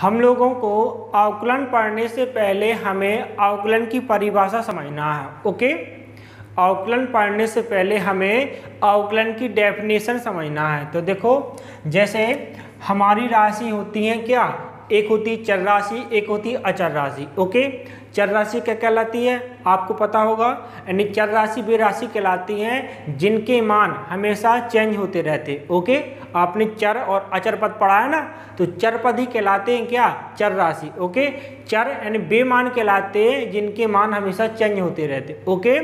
हम लोगों को अवकलन पढ़ने से पहले हमें अवकलन की परिभाषा समझना है। ओके, अवकलन पढ़ने से पहले हमें अवकलन की डेफिनेशन समझना है। तो देखो, जैसे हमारी राशि होती है क्या, एक होती चर राशि, एक होती अचर राशि। ओके, चर राशि क्या कहलाती है आपको पता होगा, यानी चर राशि वे राशि कहलाती हैं जिनके मान हमेशा चेंज होते रहते। ओके, आपने चर और अचर पद पढ़ा है ना, तो चर पद ही कहलाते हैं क्या, चर राशि। ओके, चर यानी वे मान कहलाते हैं जिनके मान हमेशा चेंज होते रहते। ओके,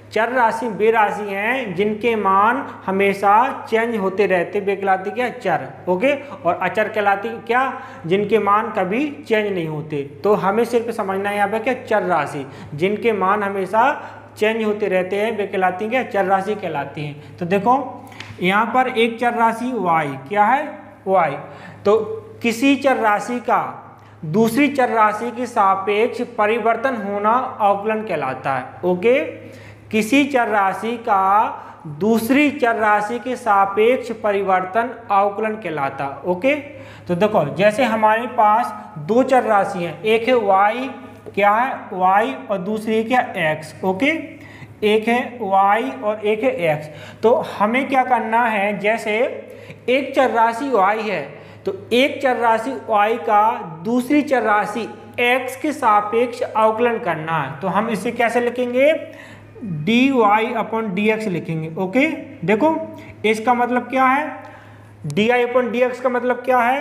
चर राशि वे राशि हैं जिनके मान हमेशा चेंज होते रहते, वे कहलाती क्या, चर। ओके, और अचर कहलाती क्या, जिनके मान कभी चेंज नहीं होते। तो हमें सिर्फ समझना है यहाँ पे क्या, चर राशि जिनके मान हमेशा चेंज होते रहते हैं वे कहलाती हैं क्या, चर राशि कहलाती हैं। तो देखो यहाँ पर एक चर राशि y, क्या है, y। तो किसी चर राशि का दूसरी चर राशि के सापेक्ष परिवर्तन होना अवकलन कहलाता है। ओके, किसी चर राशि का दूसरी चर राशि के सापेक्ष परिवर्तन अवकलन कहलाता। ओके, तो देखो जैसे हमारे पास दो चर राशि हैं, एक है y, क्या है, y, और दूसरी क्या, x। ओके, एक है y और एक है x। तो हमें क्या करना है, जैसे एक चर राशि y है तो एक चर राशि y का दूसरी चर राशि x के सापेक्ष अवकलन करना है। तो हम इसे कैसे लिखेंगे, dy अपॉन dx लिखेंगे। ओके, देखो इसका मतलब क्या है, dy अपॉन dx का मतलब क्या है,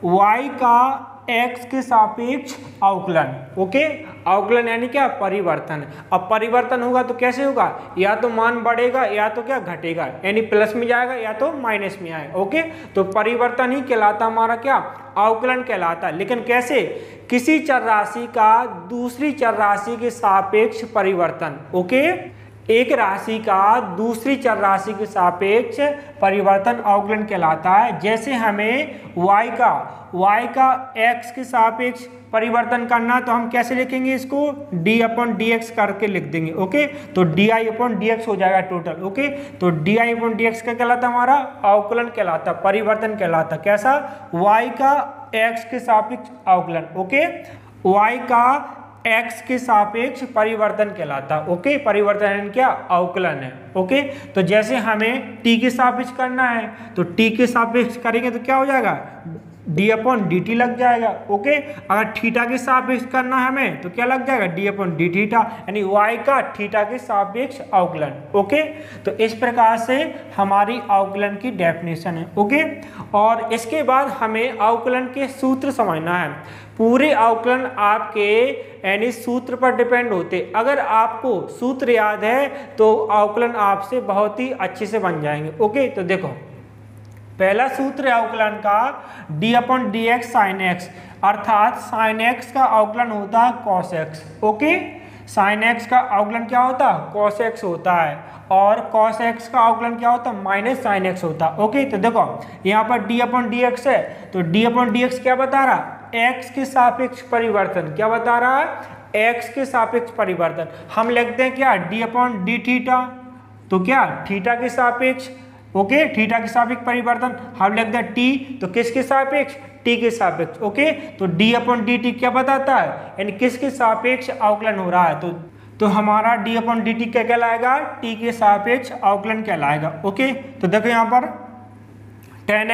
y का x के सापेक्ष अवकलन। ओके, अवकलन यानी क्या, परिवर्तन। अब परिवर्तन होगा तो कैसे होगा, या तो मान बढ़ेगा या तो क्या, घटेगा, यानी प्लस में जाएगा या तो माइनस में आएगा। ओके, तो परिवर्तन ही कहलाता हमारा क्या, अवकलन कहलाता है। लेकिन कैसे, किसी चर राशि का दूसरी चर राशि के सापेक्ष परिवर्तन। ओके, एक राशि का दूसरी चर राशि के सापेक्ष परिवर्तन अवकलन कहलाता है। जैसे हमें y का x के सापेक्ष परिवर्तन करना, तो हम कैसे लिखेंगे इसको, d अपॉन dx करके लिख देंगे। ओके, तो di अपॉन dx हो जाएगा टोटल। ओके, तो di अपॉन dx का कहलाता हमारा अवकलन कहलाता, परिवर्तन कहलाता। कैसा, y का x के सापेक्ष अवकलन। ओके, y का x के सापेक्ष परिवर्तन कहलाता। ओके, परिवर्तन क्या, अवकलन है। ओके, तो जैसे हमें t के सापेक्ष करना है तो t के सापेक्ष करेंगे तो क्या हो जाएगा, d अपॉन dt लग जाएगा। ओके, अगर थीटा के सापेक्ष करना है हमें तो क्या लग जाएगा, d अपॉन d थीटा, यानी y का थीटा के सापेक्ष अवकलन। ओके, तो इस प्रकार से हमारी अवकलन की डेफिनेशन है। ओके, और इसके बाद हमें अवकलन के सूत्र समझना है। पूरे अवकलन आपके यानी सूत्र पर डिपेंड होते, अगर आपको सूत्र याद है तो अवकलन आपसे बहुत ही अच्छे से बन जाएंगे। ओके, तो देखो पहला सूत्र है अवकलन का, d upon dx sine x, अर्थात साइन x का अवकलन होता है cos x। Okay, sine x का अवकलन क्या होता है, cos x होता है, और cos x का अवकलन क्या होता है, माइनस साइन x होता है। ओके, तो देखो यहाँ पर d अपॉन dx है, तो d अपॉन dx क्या बता रहा, x के सापेक्ष परिवर्तन। क्या बता रहा है, x के सापेक्ष परिवर्तन। हम लिखते हैं क्या, d अपॉन d थीटा, तो क्या थीटा के सापेक्ष। ओके, थीटा के सापेक्ष परिवर्तन। हम लिखते हैं t, तो किसके सापेक्ष, t के सापेक्ष। ओके, तो d अपॉन dt क्या बताता है, यानी किसके सापेक्ष अवकलन हो रहा है, तो हमारा d अपॉन dt क्या कहलाएगा, t के सापेक्ष अवकलन कहलाएगा। ओके, तो देखो यहाँ पर tan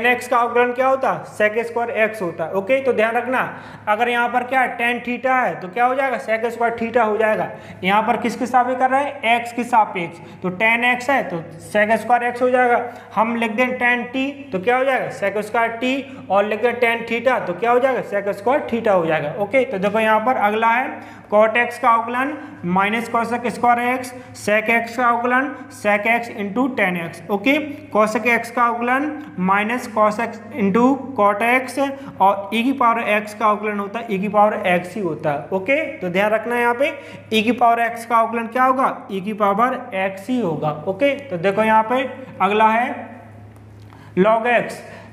x का अवकलन क्या होता है, sec स्क्वायर x होता है। ओके, तो ध्यान रखना, अगर यहाँ पर क्या tan थीटा है तो क्या हो जाएगा, sec स्क्वायर थीटा हो जाएगा। यहाँ पर किसके सापेक्ष कर रहे हैं, x के सापेक्ष, तो tan x है तो sec स्क्वायर x हो जाएगा। हम लिख दें tan t तो क्या हो जाएगा, sec स्क्वायर t, और लिख दें tan थीटा तो क्या हो जाएगा, sec स्क्वायर थीटा हो जाएगा। ओके, तो देखो यहाँ पर अगला है cot x का अवकलन minus cosec square x, sec x का अवकलन sec x into tan x। Okay, cosec x का अवकलन minus cos x into cot x, और e की पावर x का अवकलन होता है e की पावर x ही होता है। ओके, तो ध्यान रखना है यहाँ पे e की पावर x का अवकलन क्या होगा, e की पावर x ही होगा। ओके, तो देखो यहाँ पे अगला है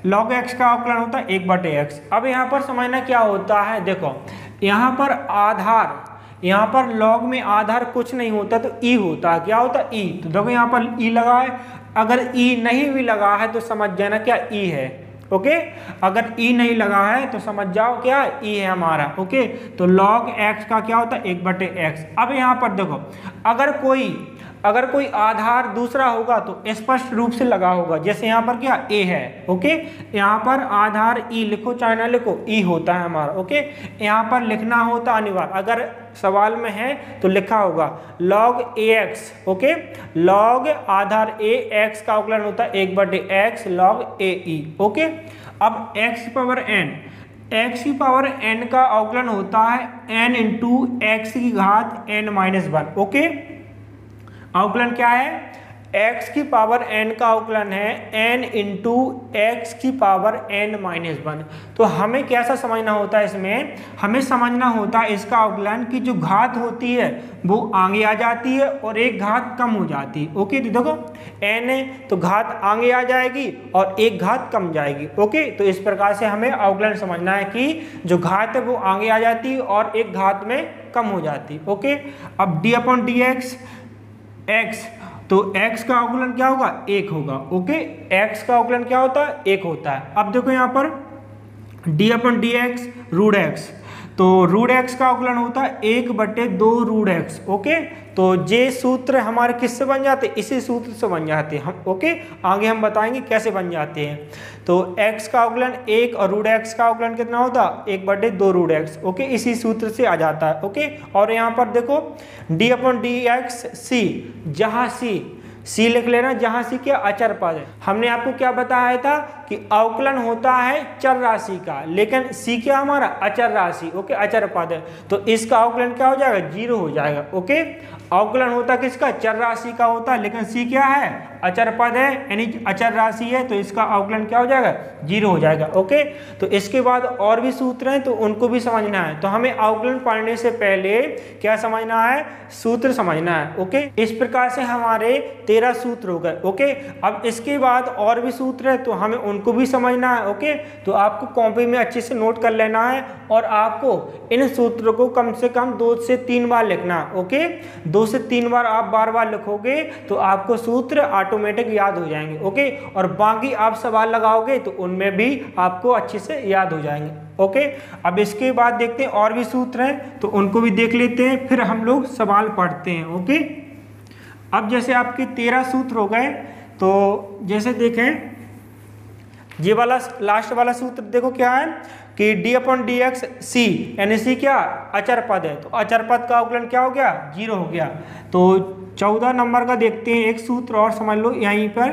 log x का अवकलन होता है 1/x। अब यहाँ पर समझना क्या होता है, देखो यहाँ पर आधार, यहाँ पर log में आधार कुछ नहीं होता तो e होता है। क्या होता है, e। तो देखो यहाँ पर e लगा है, अगर e नहीं भी लगा है तो समझ जाना क्या e है। ओके। अगर ई नहीं लगा है तो समझ जाओ क्या ई है हमारा। ओके, तो log x का क्या होता है 1/x। अब यहाँ पर देखो, अगर कोई आधार दूसरा होगा तो स्पष्ट रूप से लगा होगा, जैसे यहाँ पर क्या a है। ओके, यहाँ पर आधार e लिखो चाहे ना लिखो, e होता है हमारा। ओके, यहाँ पर लिखना होता अनिवार्य, अगर सवाल में है तो लिखा होगा log ax। Okay, log Aadhaar a x का अवकलन होता है 1/x log ae। ओके, अब x पावर n का अवकलन होता है n इंटू एक्स की घात n-1। ओके, अवकलन क्या है, x की पावर n का अवकलन है n इंटू एक्स की पावर n-1। तो हमें कैसा समझना होता है, इसमें हमें समझना होता है इसका अवकलन की जो घात होती है वो आगे आ जाती है और एक घात कम हो जाती है। ओके, तो देखो n है तो घात आगे आ जाएगी और एक घात कम जाएगी। ओके, तो इस प्रकार से हमें अवकलन समझना है कि जो घात है वो आगे आ जाती है और एक घात में कम हो जाती है। ओके, अब d/dx x, तो x का अवकलन क्या होगा 1 होगा। ओके, x का अवकलन क्या होता है 1 होता है। अब देखो यहाँ पर d/dx रूट x, तो रूट x का अवकलन होता है 1/2 रूट x। ओके, तो ये सूत्र हमारे किससे बन जाते हैं, इसी सूत्र से बन जाते हैं हम। ओके, आगे हम बताएंगे कैसे बन जाते हैं। तो x का अवकलन 1 और रूट x का अवकलन कितना होता है 1/2 रूट x। ओके, इसी सूत्र से आ जाता है। ओके, और यहाँ पर देखो d/dx c, जहाँ c लिख लेना, जहाँ c क्या अचर पद है। हमने आपको क्या बताया था कि अवकलन होता है चर राशि का, लेकिन c क्या हमारा अचर राशि। ओके, अचर पद है तो इसका अवकलन क्या हो जाएगा 0 हो जाएगा। ओके, अवकलन होता किसका चर राशि का होता है, लेकिन c क्या है अचर पद है यानी अचर राशि है, तो इसका अवकलन क्या हो जाएगा 0 हो जाएगा। ओके, तो इसके बाद और भी सूत्र हैं तो उनको भी समझना है। तो हमें अवकलन पढ़ने से पहले क्या समझना है, सूत्र समझना है। ओके, इस प्रकार से हमारे 13 सूत्र हो गए। ओके, अब इसके बाद और भी सूत्र है तो हमें उनको भी समझना है। ओके, तो आपको कॉपी में अच्छे से नोट कर लेना है और आपको इन सूत्रों को कम से कम 2 से 3 बार लिखना है। ओके, 2 से 3 बार आप बार लिखोगे तो आपको सूत्र ऑटोमेटिक याद हो जाएंगे। ओके, और बाकी आप सवाल लगाओगे तो उनमें भी आपको अच्छे से याद हो जाएंगे। ओके, अब इसके बाद देखते हैं और भी सूत्र हैं तो उनको भी देख लेते हैं, फिर हम लोग सवाल पढ़ते हैं। ओके, अब जैसे आपके 13 सूत्र हो गए तो जैसे देखें ये वाला लास्ट वाला सूत्र देखो क्या है कि d/dx c, यानी c क्या अचर पद है, तो अचर पद का अवकलन क्या हो गया 0 हो गया। तो 14 नंबर का देखते हैं एक सूत्र और समझ लो यहीं पर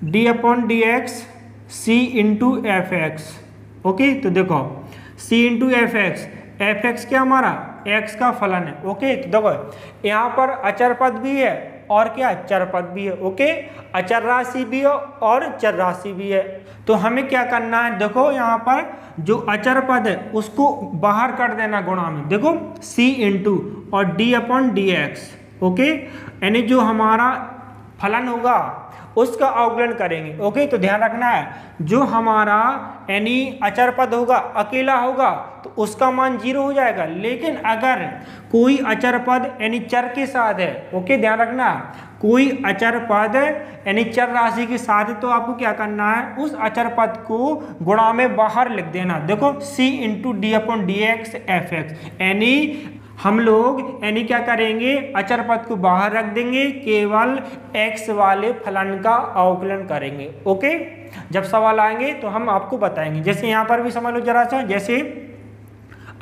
d/dx c into fx। Okay, तो देखो c इंटू fx क्या हमारा x का फलन है। ओके, तो देखो यहाँ पर अचर पद भी है और क्या चर पद भी है। ओके, अचर राशि भी है और चर राशि भी है। तो हमें क्या करना है, देखो यहाँ पर जो अचर पद है उसको बाहर कर देना गुणा में। देखो c इंटू और d/dx। ओके, यानी जो हमारा फलन होगा उसका अवकलन करेंगे। ओके, तो ध्यान रखना है जो हमारा यानी अचर पद होगा अकेला होगा तो उसका मान 0 हो जाएगा, लेकिन अगर कोई अचर पद यानी चर के साथ है, ओके ध्यान रखना, कोई अचर पद यानी चर राशि के साथ है तो आपको क्या करना है उस अचर पद को गुणा में बाहर लिख देना। देखो c इंटू d/dx fx, यानी हम लोग यानी क्या करेंगे अचर पद को बाहर रख देंगे, केवल x वाले फलन का अवकलन करेंगे। ओके, जब सवाल आएंगे तो हम आपको बताएंगे। जैसे यहाँ पर भी समझ लो जरा सा, जैसे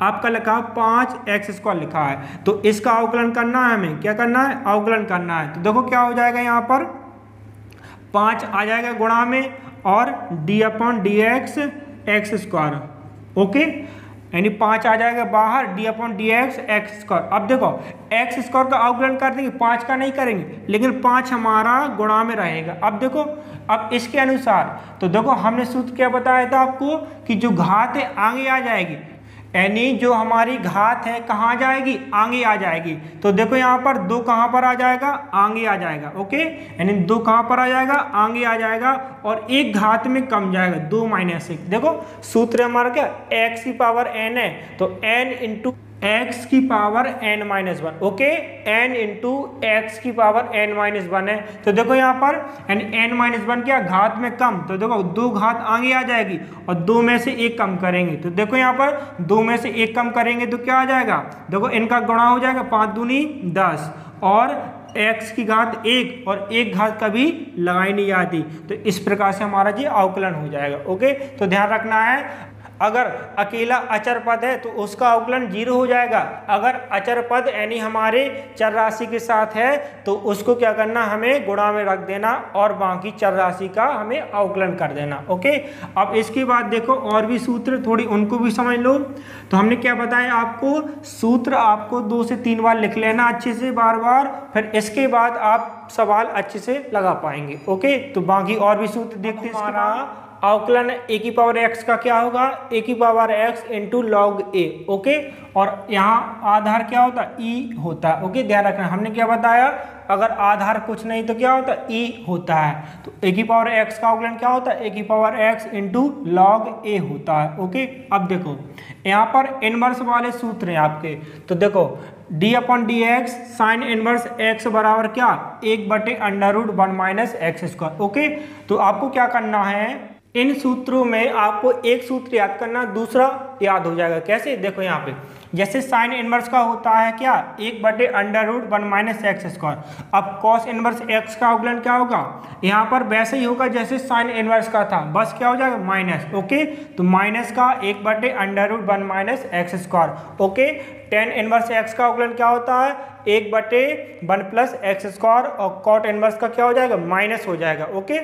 आपका लिखा 5x² लिखा है तो इसका अवकलन करना है, हमें क्या करना है अवकलन करना है। तो देखो क्या हो जाएगा, यहाँ पर 5 आ जाएगा गुणा में और d/dx x²। ओके, यानी 5 आ जाएगा बाहर d/dx x²। अब देखो x² का अवकलन कर देंगे, 5 का नहीं करेंगे, लेकिन 5 हमारा गुणा में रहेगा। अब देखो अब इसके अनुसार तो देखो हमने सूत्र क्या बताया था आपको कि जो घात है आगे आ जाएगी, यानी जो हमारी घात है कहाँ जाएगी आगे आ जाएगी। तो देखो यहाँ पर 2 कहाँ पर आ जाएगा आगे आ जाएगा। ओके, यानी 2 कहाँ पर आ जाएगा आगे आ जाएगा और एक घात में कम जाएगा 2 - 1। देखो सूत्र हमारा क्या x की पावर n है तो n इंटू x की power n minus one, okay, n into x की पावर n माइनस वन है। तो देखो यहाँ पर n माइनस वन क्या, घात में कम, तो देखो 2 घात आगे आ जाएगी और 2 में से 1 कम करेंगे, तो देखो यहाँ पर 2 में से 1 कम करेंगे तो क्या आ जाएगा, देखो इनका गुणा हो जाएगा, 5 दूनी 10 और x की घात 1 और 1 घात कभी लगाई नहीं जाती, तो इस प्रकार से हमारा ये अवकलन हो जाएगा। ओके, तो ध्यान रखना है, अगर अकेला अचर पद है तो उसका अवकलन 0 हो जाएगा। अगर अचर पद यानी हमारे चर राशि के साथ है तो उसको क्या करना, हमें गुणा में रख देना और बाकी चर राशि का हमें अवकलन कर देना। ओके, अब इसके बाद देखो और भी सूत्र, थोड़ी उनको भी समझ लो। तो हमने क्या बताया आपको, सूत्र आपको 2 से 3 बार लिख लेना अच्छे से बार बार, फिर इसके बाद आप सवाल अच्छे से लगा पाएंगे। ओके, तो बाकी और भी सूत्र देखते हैं। हमारा अवकलन ए की पावर एक्स का क्या होगा, ए की पावर एक्स इंटू लॉग ए। ओके, और यहाँ आधार क्या होता है, ई होता है। ओके, ध्यान रखना, हमने क्या बताया, अगर आधार कुछ नहीं तो क्या होता है, ई होता है। तो ए की पावर एक्स का अवकलन क्या होता है, ए की पावर एक्स इंटू लॉग ए होता है। ओके, अब देखो यहाँ पर इनवर्स वाले सूत्र हैं आपके, तो देखो D upon D x sine inverse x बराबर क्या, 1/√1 माइनस एक्स स्क्वायर। ओके, तो आपको क्या करना है, इन सूत्रों में आपको एक सूत्र याद करना, दूसरा याद हो जाएगा। कैसे, देखो यहाँ पे जैसे साइन इनवर्स का होता है क्या, 1/√1 माइनस एक्स स्क्वायर। अब कॉस इनवर्स एक्स का अवकलन क्या होगा, यहाँ पर वैसे ही होगा जैसे साइन इनवर्स का था, बस क्या हो जाएगा माइनस। ओके, तो माइनस का 1/√1 minus x square. Okay, tan inverse x का अवकलन क्या होता है, 1/1 प्लस एक्स स्क्वायर, और कॉट इनवर्स का क्या हो जाएगा, माइनस हो जाएगा। ओके,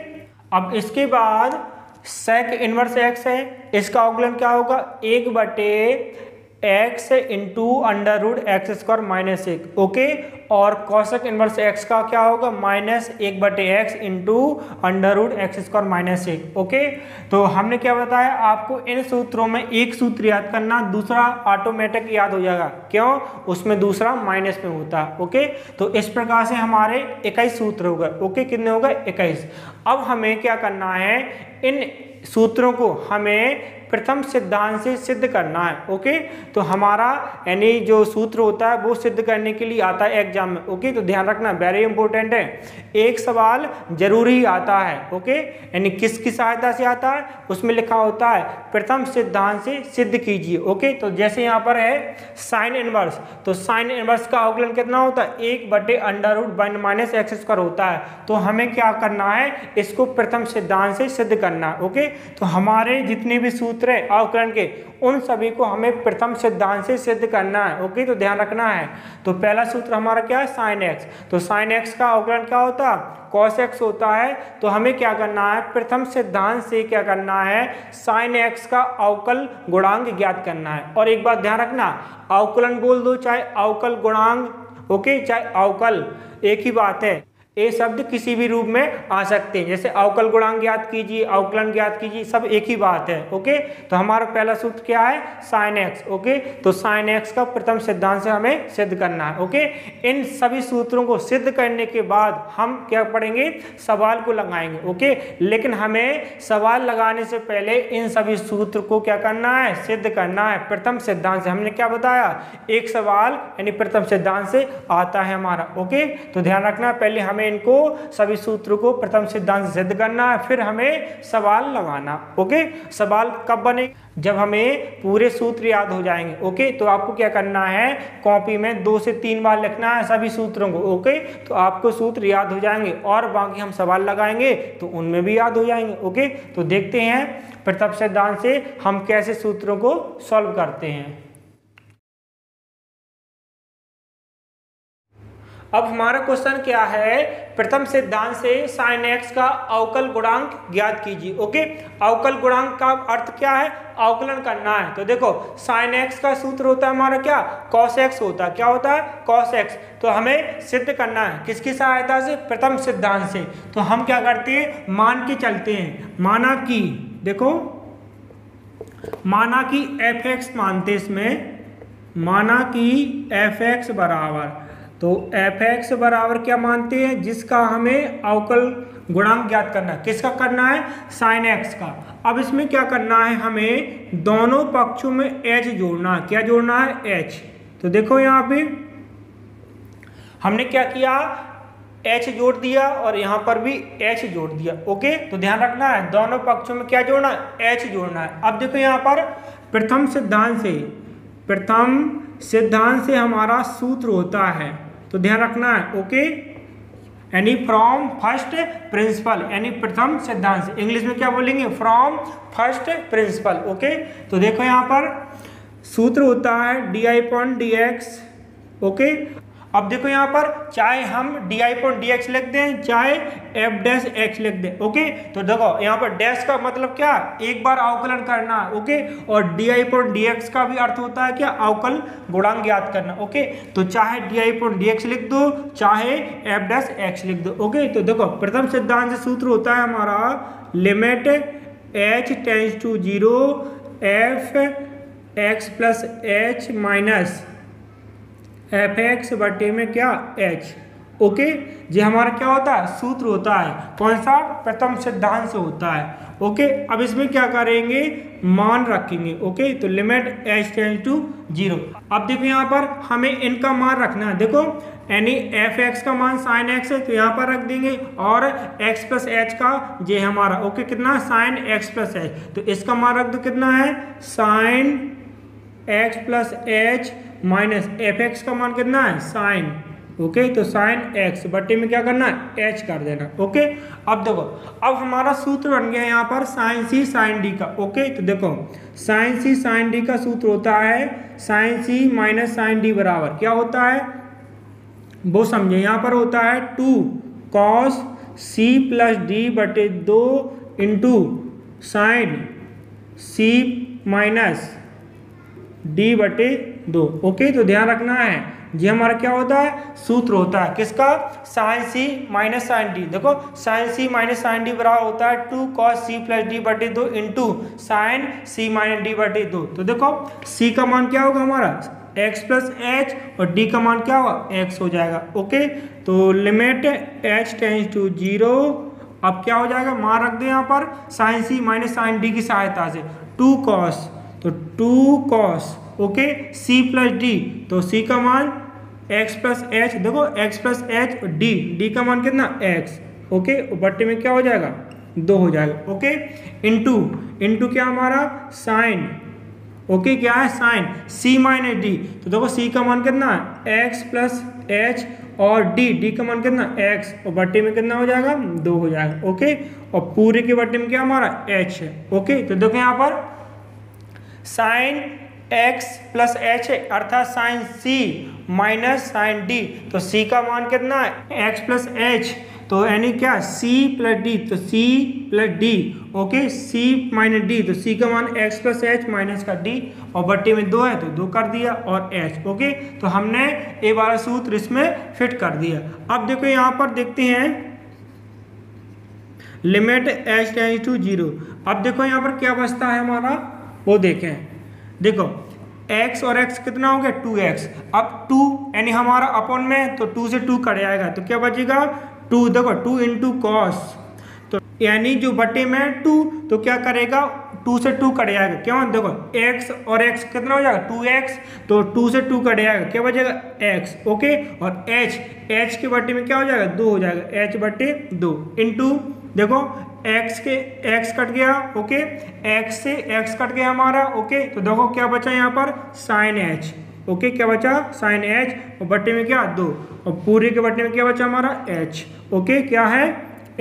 अब इसके बाद सेक इनवर्स एक्स है, इसका अवकलन क्या होगा, 1/x into √x² minus 1। Okay, और कॉसेक इनवर्स एक्स का क्या होगा, minus 1/x into √x² minus 1। Okay, तो हमने क्या बताया आपको, इन सूत्रों में एक सूत्र याद करना, दूसरा ऑटोमेटिक याद हो जाएगा। क्यों, उसमें दूसरा माइनस में होता है। ओके, तो इस प्रकार से हमारे 21 सूत्र हो गए। ओके, कितने हो गए, 21। अब हमें क्या करना है, इन सूत्रों को हमें प्रथम सिद्धांत से सिद्ध करना है। ओके, तो हमारा यानी जो सूत्र होता है वो सिद्ध करने के लिए आता है एग्जाम में। ओके, तो ध्यान रखना, वेरी इंपॉर्टेंट है, एक सवाल जरूरी आता है। ओके, यानी किसकी सहायता से आता है, उसमें लिखा होता है प्रथम सिद्धांत से सिद्ध कीजिए। ओके, तो जैसे यहाँ पर है साइन इनवर्स, तो साइन इनवर्स का अवकलन कितना होता है, 1/√1 माइनस एक्स स्क्वायर होता है। तो हमें क्या करना है, इसको प्रथम सिद्धांत से सिद्ध करना है। ओके, तो हमारे जितने भी सूत्र है अवकलन के, उन सभी को हमें प्रथम सिद्धांत से सिद्ध करना है। ओके, तो ध्यान रखना है। तो पहला सूत्र हमारा क्या है, साइन एक्स, तो साइन एक्स का अवकलन क्या होता है, कॉस एक्स होता है। तो हमें क्या करना है, प्रथम सिद्धांत से क्या करना है, साइन एक्स का अवकल गुणांक ज्ञात करना है। और एक बात ध्यान रखना, अवकलन बोल दो चाहे अवकल गुणांक, ओके, चाहे अवकल, एक ही बात है। ये शब्द किसी भी रूप में आ सकते हैं, जैसे अवकल गुणांक ज्ञात कीजिए, अवकलन ज्ञात कीजिए, सब एक ही बात है। ओके, तो हमारा पहला सूत्र क्या है, साइन एक्स। ओके, तो साइन एक्स का प्रथम सिद्धांत से हमें सिद्ध करना है। ओके, इन सभी सूत्रों को सिद्ध करने के बाद हम क्या पढ़ेंगे, सवाल को लगाएंगे। ओके, लेकिन हमें सवाल लगाने से पहले इन सभी सूत्र को क्या करना है, सिद्ध करना है प्रथम सिद्धांत से। हमने क्या बताया, एक सवाल यानी प्रथम सिद्धांत से आता है हमारा। ओके, तो ध्यान रखना, पहले हमें इनको सभी सूत्रों को प्रथम सिद्धांत से सिद्ध करना है, फिर हमें सवाल लगाना। ओके, सवाल कब बने, जब हमें पूरे सूत्र याद हो जाएंगे। ओके, तो आपको क्या करना है, कॉपी में 2 से 3 बार लिखना है सभी सूत्रों को। ओके, तो आपको सूत्र याद हो जाएंगे और बाकी हम सवाल लगाएंगे तो उनमें भी याद हो जाएंगे। ओके, तो देखते हैं प्रथम सिद्धांत से हम कैसे सूत्रों को सॉल्व करते हैं। अब हमारा क्वेश्चन क्या है, प्रथम सिद्धांत से साइन एक्स का अवकल गुणांक ज्ञात कीजिए। ओके, अवकल गुणांक का अर्थ क्या है, अवकलन करना है। तो देखो साइन एक्स का सूत्र होता है हमारा क्या, कॉस एक्स होता है। क्या होता है, कॉस एक्स। तो हमें सिद्ध करना है किसकी सहायता से, प्रथम सिद्धांत से। तो हम क्या करते हैं, मान के चलते हैं, माना कि देखो, माना कि एफ एक्स मानते, इसमें माना कि एफ एक्स बराबर, तो एफ एक्स बराबर क्या मानते हैं, जिसका हमें अवकल गुणांक ज्ञात करना है। किसका करना है, साइन एक्स का। अब इसमें क्या करना है, हमें दोनों पक्षों में एच जोड़ना है। क्या जोड़ना है, एच। तो देखो यहाँ पे हमने क्या किया, h जोड़ दिया और यहाँ पर भी h जोड़ दिया। ओके, तो ध्यान रखना है दोनों पक्षों में क्या जोड़ना है, h जोड़ना है। अब देखो यहाँ पर प्रथम सिद्धांत से हमारा सूत्र होता है, तो ध्यान रखना है। ओके, यानी फ्रॉम फर्स्ट प्रिंसिपल, यानी प्रथम सिद्धांत से, इंग्लिश में क्या बोलेंगे, फ्रॉम फर्स्ट प्रिंसिपल। ओके, तो देखो यहाँ पर सूत्र होता है di/dx। ओके, अब देखो यहाँ पर चाहे हम di/dx लिख दें चाहे f' लिख दें। ओके, तो देखो यहाँ पर डैश का मतलब क्या, एक बार अवकलन करना। ओके, और di/dx का भी अर्थ होता है क्या, अवकल गुणांक ज्ञात करना। ओके, तो चाहे di/dx लिख दो चाहे f' लिख दो। ओके, तो देखो प्रथम सिद्धांत से सूत्र होता है हमारा limit h tends to 0 f(x + h minus fx बटे में क्या h। ओके, ये हमारा क्या होता है, सूत्र होता है, कौन सा, प्रथम सिद्धांत से होता है। ओके, अब इसमें क्या करेंगे, मान रखेंगे। ओके, तो लिमिट h टेंड्स टू 0। अब देखो यहाँ पर हमें इनका मान रखना है। देखो यानी fx का मान sin x है, तो यहाँ पर रख देंगे, और x + h का ये हमारा ओके कितना, sin x + h, तो इसका मान रख दो कितना है, sin x + h minus fx का मान कितना है, साइन। ओके, तो साइन x बटे में क्या करना है, h कर देना। ओके, अब देखो अब हमारा सूत्र बन गया यहाँ पर साइन c साइन d का। ओके, तो देखो साइन c साइन d का सूत्र होता है sine c minus sine d बराबर क्या होता है, वो समझे, यहाँ पर होता है 2 cos c + d बटे 2 into sign c minus d बटे 2। ओके, तो ध्यान रखना है ये हमारा क्या होता है, सूत्र होता है किसका, sine c minus sine d। देखो sine c minus sine d बराबर होता है 2 cos c + d बटे 2 into sign c minus d बटे 2। तो देखो c का मान क्या होगा हमारा, x + h, और d का मान क्या होगा, x हो जाएगा। ओके, तो लिमिट h टेंड्स टू 0। अब क्या हो जाएगा, मान रख दे यहाँ पर sine c minus sine d की सहायता से 2 cos, तो 2 cos ओके c + d, तो c का मान x + h, देखो x + h, d का मान कितना x। ओके, बट्टे में क्या हो जाएगा, 2 हो जाएगा। ओके, इंटू क्या हमारा साइन, ओके क्या है साइन c माइनस d, तो देखो c का मान कितना है x + h, और d का मान कितना x, और बट्टे में कितना हो जाएगा, 2 हो जाएगा। ओके, और पूरे के बट्टे में क्या हमारा h है। ओके, तो देखो यहाँ पर साइन x + h है, अर्थात sine c minus sine d, तो c का मान कितना है x + h, तो यानी क्या c + d, तो c + d। Okay, c minus d, तो c का मान x + h माइनस का d, और बट्टे में 2 है तो 2 कर दिया, और h। ओके, तो हमने ये वाला सूत्र इसमें फिट कर दिया। अब देखो यहाँ पर देखते हैं लिमिट h टेंड्स टू 0। अब देखो यहाँ पर क्या बचता है हमारा, वो देखें, देखो x और x कितना हो गया, 2x। अब 2 यानी हमारा अपन में, तो 2 से 2 कट जाएगा, तो क्या बचेगा 2, देखो 2 इंटू कॉस, तो यानी जो बटे में 2, तो क्या करेगा 2 से 2 कट जाएगा, क्यों, देखो x और x कितना हो जाएगा 2x, तो 2 से 2 कट जाएगा, क्या बचेगा x। ओके, और h के बटे में क्या हो जाएगा, 2 हो जाएगा, h बटे 2 इंटू देखो x कट गया। ओके, x से x कट गया हमारा। ओके, तो देखो क्या बचा यहाँ पर साइन h। ओके, क्या बचा साइन h, और बट्टे में क्या 2, और पूरे के बट्टे में क्या बचा हमारा h। ओके, क्या है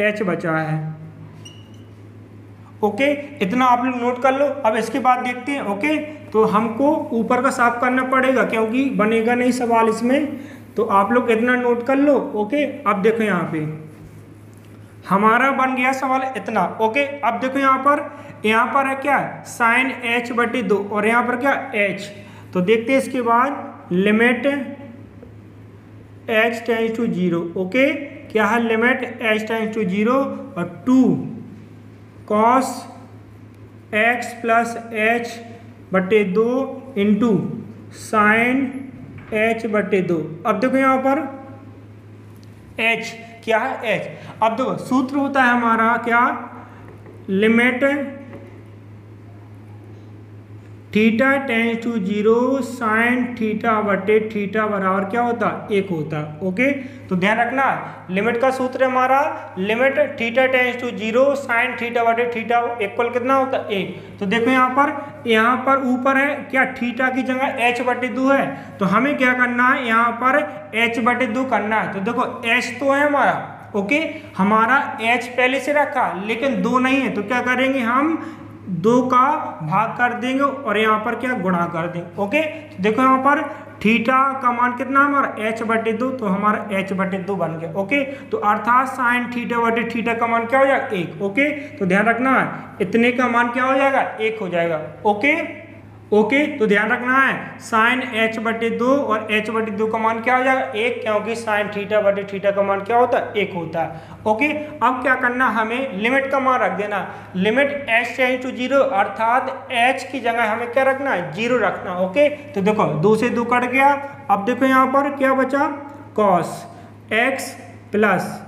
h बचा है। ओके, इतना आप लोग नोट कर लो। अब इसके बाद देखते हैं। ओके, तो हमको ऊपर का साफ करना पड़ेगा क्योंकि बनेगा नहीं सवाल इसमें, तो आप लोग इतना नोट कर लो। ओके, अब देखो यहाँ पे हमारा बन गया सवाल इतना। ओके, अब देखो यहाँ पर है क्या साइन h बटे 2, और यहाँ पर क्या h, तो देखते हैं इसके बाद limit h tends to 0। Okay, क्या है लिमिट h टेंड्स टू 0, और 2 cos x + h बटे 2 इंटू साइन h बटे 2। अब देखो यहाँ पर h क्या है h। अब देखो सूत्र होता है हमारा क्या, limit theta tends to 0 sine theta बटे थीटा बराबर क्या होता है 1 होता है। ओके, तो ध्यान रखना लिमिट का सूत्र है हमारा, limit theta tends to 0 sine theta बटे थीटा इक्वल कितना होता है 1। तो देखो यहाँ पर ऊपर है क्या, थीटा की जगह h बटे 2 है, तो हमें क्या करना है यहाँ पर h बटे 2 करना है। तो देखो h तो है हमारा, ओके, हमारा h पहले से रखा लेकिन 2 नहीं है, तो क्या करेंगे हम 2 का भाग कर देंगे और यहाँ पर क्या गुणा कर देंगे। ओके, तो देखो यहाँ पर थीटा का मान कितना हमारा h बटे 2, तो हमारा h बटे 2 बन गया। ओके, तो अर्थात साइन थीटा बटे थीटा का मान क्या हो जाएगा 1। ओके, तो ध्यान रखना है इतने का मान क्या हो जाएगा 1 हो जाएगा। ओके, तो ध्यान रखना है साइन h बटे 2 और h बटे 2 का मान क्या हो जाएगा 1, क्योंकि साइन थीटा बटे थीटा का मान क्या होता है 1 होता है। ओके, अब क्या करना हमें लिमिट का मान रख देना, लिमिट h टेंस टू 0 अर्थात h की जगह हमें क्या रखना है 0 रखना। ओके, तो देखो 2 से 2 कट गया, अब देखो यहाँ पर क्या बचा cos x प्लस,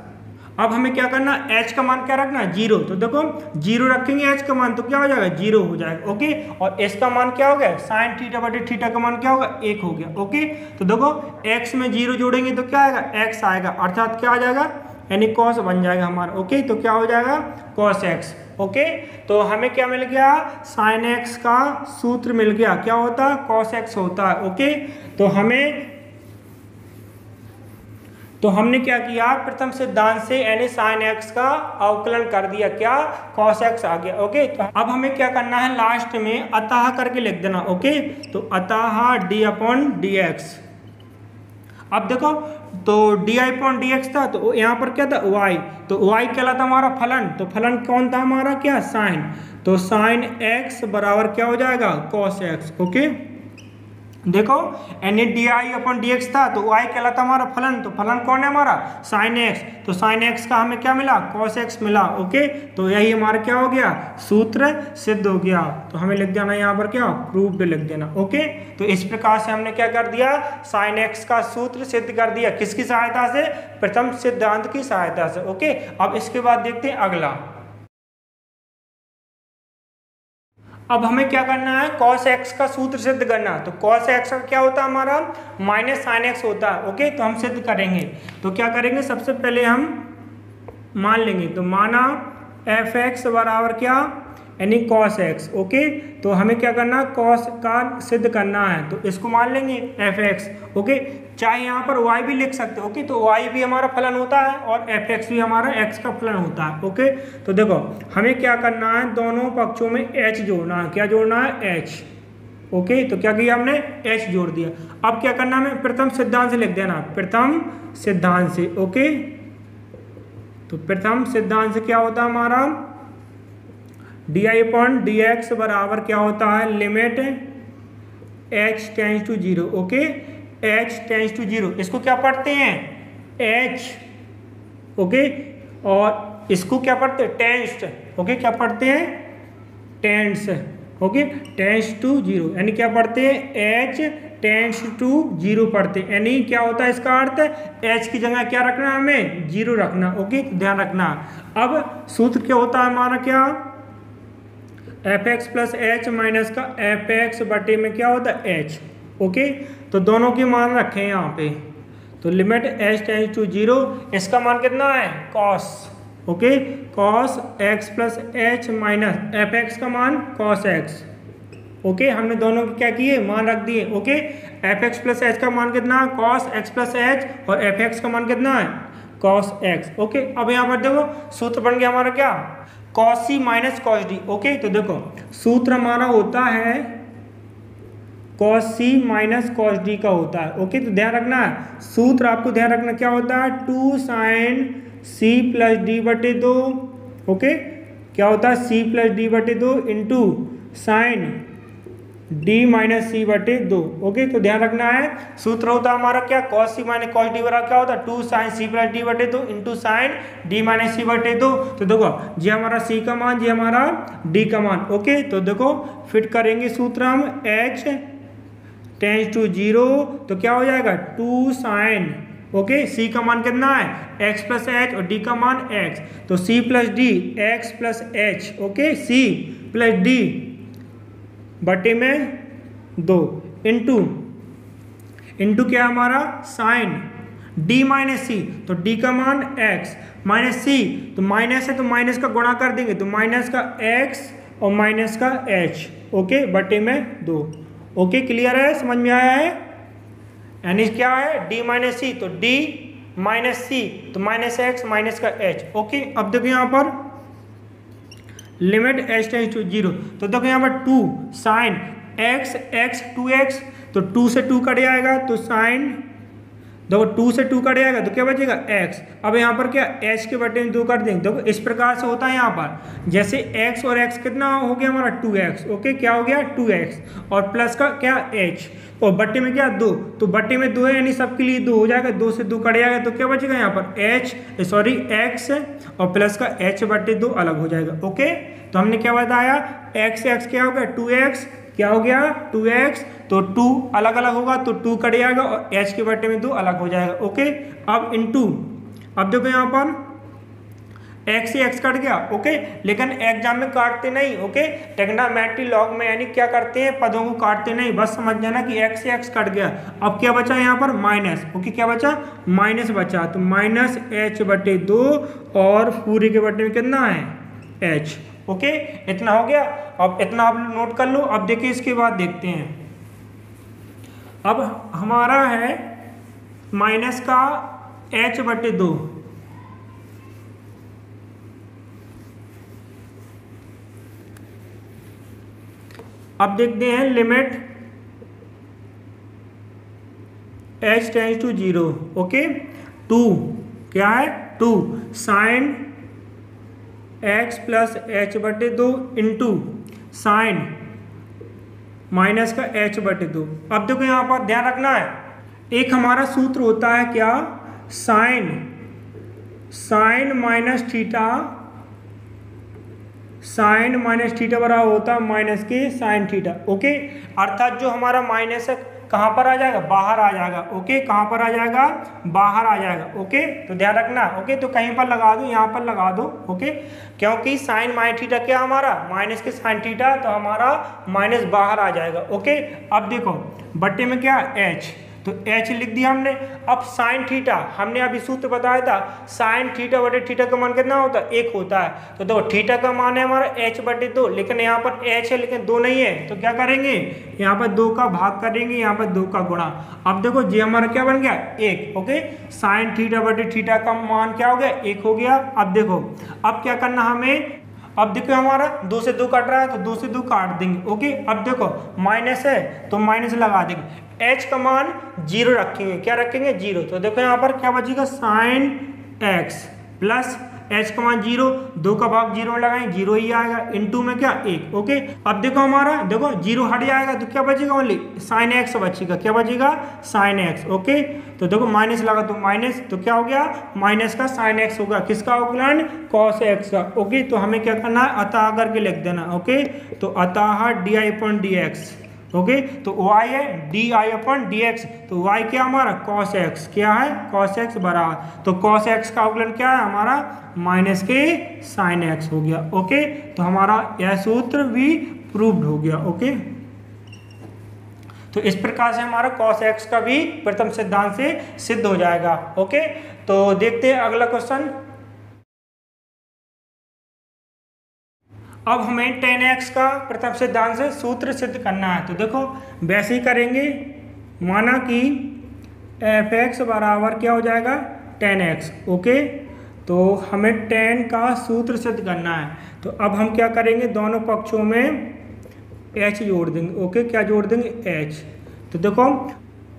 अब हमें क्या करना h का मान क्या रखना है 0, तो देखो 0 रखेंगे h का मान तो क्या हो जाएगा 0 हो जाएगा। ओके, और s का मान क्या हो गया साइन थीटा बटे थीटा का मान क्या होगा 1 हो गया। ओके, तो देखो x में 0 जोड़ेंगे तो क्या आएगा x आएगा, अर्थात क्या आ जाएगा यानी cos बन जाएगा हमारा। ओके, तो क्या हो जाएगा cos x। ओके, तो हमें क्या मिल गया साइन x का सूत्र मिल गया, क्या होता है cos x होता है। ओके, तो हमने क्या किया प्रथम सिद्धांत से यानी साइन x का अवकलन कर दिया, क्या cos x आ गया। ओके, तो अब हमें क्या करना है लास्ट में अतः करके लिख देना। ओके, तो अतः d अपॉन dx, अब देखो तो डी अपॉन डी एक्स था, तो यहाँ पर क्या था y, तो y कहलाता हमारा फलन, तो फलन कौन था हमारा क्या साइन, तो साइन x बराबर क्या हो जाएगा cos x। ओके, देखो यानी D I upon D x था तो y कहलाता हमारा फलन, तो फलन कौन है हमारा साइन x, तो साइन x का हमें क्या मिला cos x मिला। ओके, तो यही हमारा क्या हो गया सूत्र सिद्ध हो गया, तो हमें लिख देना यहाँ पर क्या प्रूव्ड लिख देना। ओके, तो इस प्रकार से हमने क्या कर दिया साइन x का सूत्र सिद्ध कर दिया, किसकी सहायता से प्रथम सिद्धांत की सहायता से। ओके, अब इसके बाद देखते हैं अगला, अब हमें क्या करना है cos x का सूत्र सिद्ध करना, तो cos x का क्या होता है हमारा माइनस साइन x होता है। ओके, तो हम सिद्ध करेंगे, तो क्या करेंगे सबसे पहले हम मान लेंगे, तो माना f(x) बराबर क्या यानी cos x। ओके, तो हमें क्या करना cos का सिद्ध करना है, तो इसको मान लेंगे f(x). ओके, चाहे यहाँ पर y भी लिख सकते हो। ओके, तो y भी हमारा फलन होता है और f(x) भी हमारा x का फलन होता है। ओके, तो देखो हमें क्या करना है दोनों पक्षों में h जोड़ना है, क्या जोड़ना है h। ओके, तो क्या किया हमने h जोड़ दिया, अब क्या करना है प्रथम सिद्धांत से लिख देना, प्रथम सिद्धांत से। ओके, तो प्रथम सिद्धांत से क्या होता है हमारा D I upon D x बराबर क्या होता है limit h tends to 0। Okay, h tends to 0 इसको क्या पढ़ते हैं h। ओके, और इसको क्या पढ़ते हैं टेंस। ओके, क्या पढ़ते हैं टेंस। ओके, टेंस टू 0 यानी क्या पढ़ते हैं h टेंस टू 0 पढ़ते हैं, यानी क्या होता है इसका अर्थ h की जगह क्या रखना हमें 0 रखना। ओके, ध्यान रखना। अब सूत्र क्या होता है हमारा क्या f(x) प्लस h माइनस का f(x) बटे में क्या होता है h। ओके, तो दोनों की मान रखें यहाँ पे, तो लिमिट h टेंस टू 0 इसका मान कितना है cos। Okay, cos x plus h minus f(x) का मान cos x। ओके, हमने दोनों के क्या किए मान रख दिए। ओके, f(x) प्लस h का मान कितना है cos x प्लस h और f(x) का मान कितना है cos x। ओके, अब यहाँ पर देखो सूत्र बन गया हमारा क्या cos c minus cos d। Okay, तो देखो सूत्र हमारा होता है cos c minus cos d का होता है। ओके, तो ध्यान रखना है सूत्र आपको ध्यान रखना क्या होता है 2 sin c प्लस d बटे 2। ओके, क्या होता है c प्लस d बटे 2 इंटू साइन d माइनस सी बटे 2। ओके, तो ध्यान रखना है सूत्र होता है हमारा क्या cos c minus cos d बराबर क्या होता है 2 sin c प्लस d बटे 2 इंटू साइन d माइनस सी बटे 2। तो देखो ये हमारा c का मान, ये हमारा d का मान। ओके, तो देखो फिट करेंगे सूत्र हम h टेंस टू 0 तो क्या हो जाएगा 2 साइन। ओके, c का मान कितना है x प्लस h और d का मान x, तो c plus d x plus h। Okay, c plus d बटे में 2 इंटू क्या हमारा साइन d माइनस सी, तो d का मान x माइनस सी, तो माइनस है तो माइनस का गुणा कर देंगे, तो माइनस का x और माइनस का h, ओके, बटे में 2। ओके, क्लियर है, समझ में आया है? यानी क्या है d माइनस सी, तो d माइनस सी, तो माइनस x माइनस का h। ओके, अब देखो यहाँ पर लिमिट h टेंड्स टू 0, तो देखो यहाँ पर 2 साइन x 2x, तो 2 से 2 कट जाएगा, तो साइन देखो 2 से 2 कट जाएगा तो क्या बचेगा x। अब यहाँ पर क्या h के बटे में 2 कर देंगे, देखो इस प्रकार से होता है यहाँ पर, जैसे x और x कितना हो गया हमारा 2x, ओके, क्या हो गया 2x और प्लस का क्या h, और बट्टे में क्या 2, तो बट्टे में 2 है यानी सबके लिए 2 हो जाएगा, 2 से 2 कट जाएगा तो क्या बचेगा यहाँ पर x और प्लस का h बट्टे 2 अलग हो जाएगा। ओके, तो हमने क्या बताया x क्या हो गया 2x, क्या हो गया 2x, तो 2 अलग अलग होगा तो 2 कट जाएगा और h के बटे में 2 अलग हो जाएगा। ओके, अब इनटू, अब देखो यहाँ पर x से x कट गया, ओके, लेकिन एग्जाम में काटते नहीं, ओके, ट्रिग्नोमेट्री लॉग में यानी क्या करते हैं पदों को काटते नहीं, बस समझ जाना कि x से x कट गया। अब क्या बचा यहाँ पर माइनस, ओके, क्या बचा माइनस बचा, तो माइनस h बटे 2 और पूरे के बटे में कितना है h। ओके, इतना हो गया, अब इतना आप नोट कर लो। अब देखिए इसके बाद देखते हैं, अब हमारा है माइनस का h बटे 2, अब देखते हैं limit h tends to 0, okay, 2 क्या है 2 साइन x प्लस h बटे 2 इंटू साइन माइनस का h बटे 2। अब देखो यहाँ पर ध्यान रखना है, एक हमारा सूत्र होता है क्या साइन माइनस थीटा बराबर होता है माइनस के साइन थीटा। ओके, अर्थात जो हमारा माइनस है कहाँ पर आ जाएगा बाहर आ जाएगा। ओके, कहाँ पर आ जाएगा बाहर आ जाएगा। ओके, तो ध्यान रखना। ओके, तो कहीं पर लगा दो, यहाँ पर लगा दो। ओके, क्योंकि साइन माइनस थीटा क्या हमारा माइनस के साइन थीटा, तो हमारा माइनस बाहर आ जाएगा। ओके, अब देखो बट्टे में क्या h, तो h लिख दिया हमने। अब साइन थीटा हमने अभी सूत्र बताया था, साइन थीटा बटे थीटा का मान कितना होता है 1 होता है। तो देखो थीटा का मान है हमारा h बटे 2, लेकिन यहाँ पर h है लेकिन 2 नहीं है, तो क्या करेंगे यहाँ पर 2 का भाग करेंगे, यहाँ पर 2 का गुणा। अब देखो जी हमारा क्या बन गया 1। ओके, साइन थीटा बटे थीटा का मान क्या हो गया 1 हो गया। अब देखो अब क्या करना हमें, अब देखो हमारा 2 से 2 कट रहा है तो 2 से 2 काट देंगे। ओके, अब देखो माइनस है तो माइनस लगा देंगे, h का मान 0 रखेंगे, क्या रखेंगे 0। तो देखो यहाँ पर क्या बचेगा साइन x प्लस h का मान 0, 2 का भाग 0 में लगाएंगे 0 ही आएगा, इनटू में क्या 1। ओके, अब देखो हमारा देखो 0 हट जाएगा तो क्या बचेगा ओनली साइन x बचेगा, क्या बचेगा साइन x। ओके, तो देखो माइनस लगा तो माइनस, तो क्या हो गया माइनस का साइन x होगा, किसका अवकलन cos x का। ओके, तो हमें क्या करना है अतः करके लिख देना। ओके, तो अतः di/dx। ओके, तो y है di/dx, तो y क्या हमारा cos x, क्या है cos x बराबर, तो cos x का अवकलन क्या है हमारा माइनस के साइन x हो गया। ओके, तो हमारा यह सूत्र भी प्रूव्ड हो गया। ओके, तो इस प्रकार से हमारा cos x का भी प्रथम सिद्धांत से सिद्ध हो जाएगा। ओके, तो देखते हैं अगला क्वेश्चन। अब हमें tan x का प्रथम सिद्धांत से सूत्र सिद्ध करना है, तो देखो वैसे ही करेंगे। माना कि f(x) बराबर क्या हो जाएगा tan x। ओके, तो हमें tan का सूत्र सिद्ध करना है, तो अब हम क्या करेंगे दोनों पक्षों में h जोड़ देंगे। ओके, क्या जोड़ देंगे h। तो देखो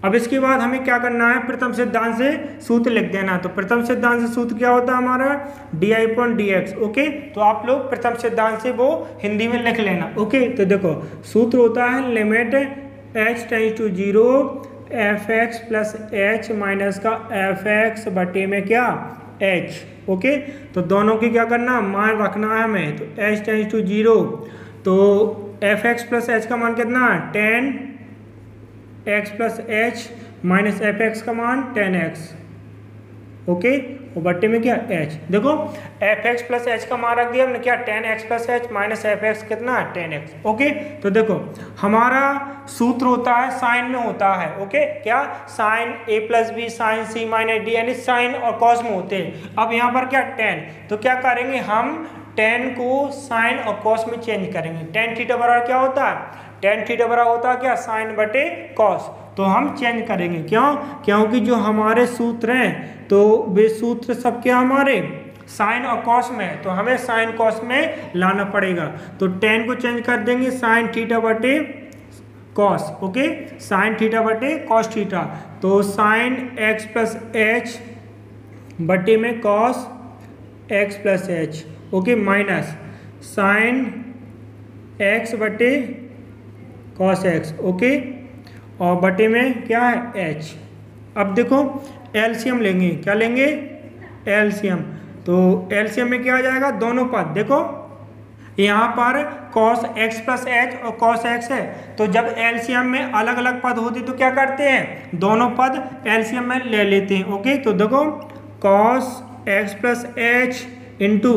अब इसके बाद हमें क्या करना है प्रथम सिद्धांत से सूत्र लिख देना। तो प्रथम सिद्धांत से सूत्र क्या होता है हमारा di/dx। ओके, तो आप लोग प्रथम सिद्धांत से वो हिंदी में लिख लेना। ओके, तो देखो सूत्र होता है limit h tends to 0 f(x) plus h minus का f(x) बटे में क्या h। ओके, तो दोनों की क्या करना मान रखना है हमें, तो h टेंड्स टू 0, तो f(x) प्लस h का मान कितना है tan x plus h minus f(x) का मान tan x। ओके, और बट्टे में क्या h। देखो एफ एक्स प्लस एच का मान रख दिया हमने क्या, ten x plus H minus F x कितना है, टेन एक्स। ओके, तो देखो हमारा सूत्र होता है साइन में होता है, ओके, क्या साइन ए प्लस बी साइन सी माइनस डी, यानी साइन और कॉस में होते हैं। अब यहाँ पर क्या टेन, तो क्या करेंगे हम टेन को साइन और कॉस में चेंज करेंगे। टेन थीटा बराबर क्या होता है, टेन थीटा बराबर होता है क्या, साइन बटे कॉस। तो हम चेंज करेंगे, क्यों, क्योंकि जो हमारे सूत्र हैं तो वे सूत्र सब क्या हमारे साइन और कॉस में, तो हमें साइन कॉस में लाना पड़ेगा। तो टेन को चेंज कर देंगे साइन थीटा बटे कॉस, ओके, साइन थीटा बटे कॉस थीटा। तो साइन एक्स प्लस एच बटे में cos x plus h, okay, minus sine x बटे कॉस एक्स, ओके, और बटे में क्या है एच। अब देखो एलसीएम लेंगे, क्या लेंगे, एलसीएम। तो एलसीएम में क्या आ जाएगा, दोनों पद देखो यहाँ पर cos x प्लस एच और cos x है, तो जब एलसीएम में अलग अलग पद होते तो क्या करते हैं, दोनों पद एलसीएम में ले लेते हैं। ओके, तो देखो cos x plus H into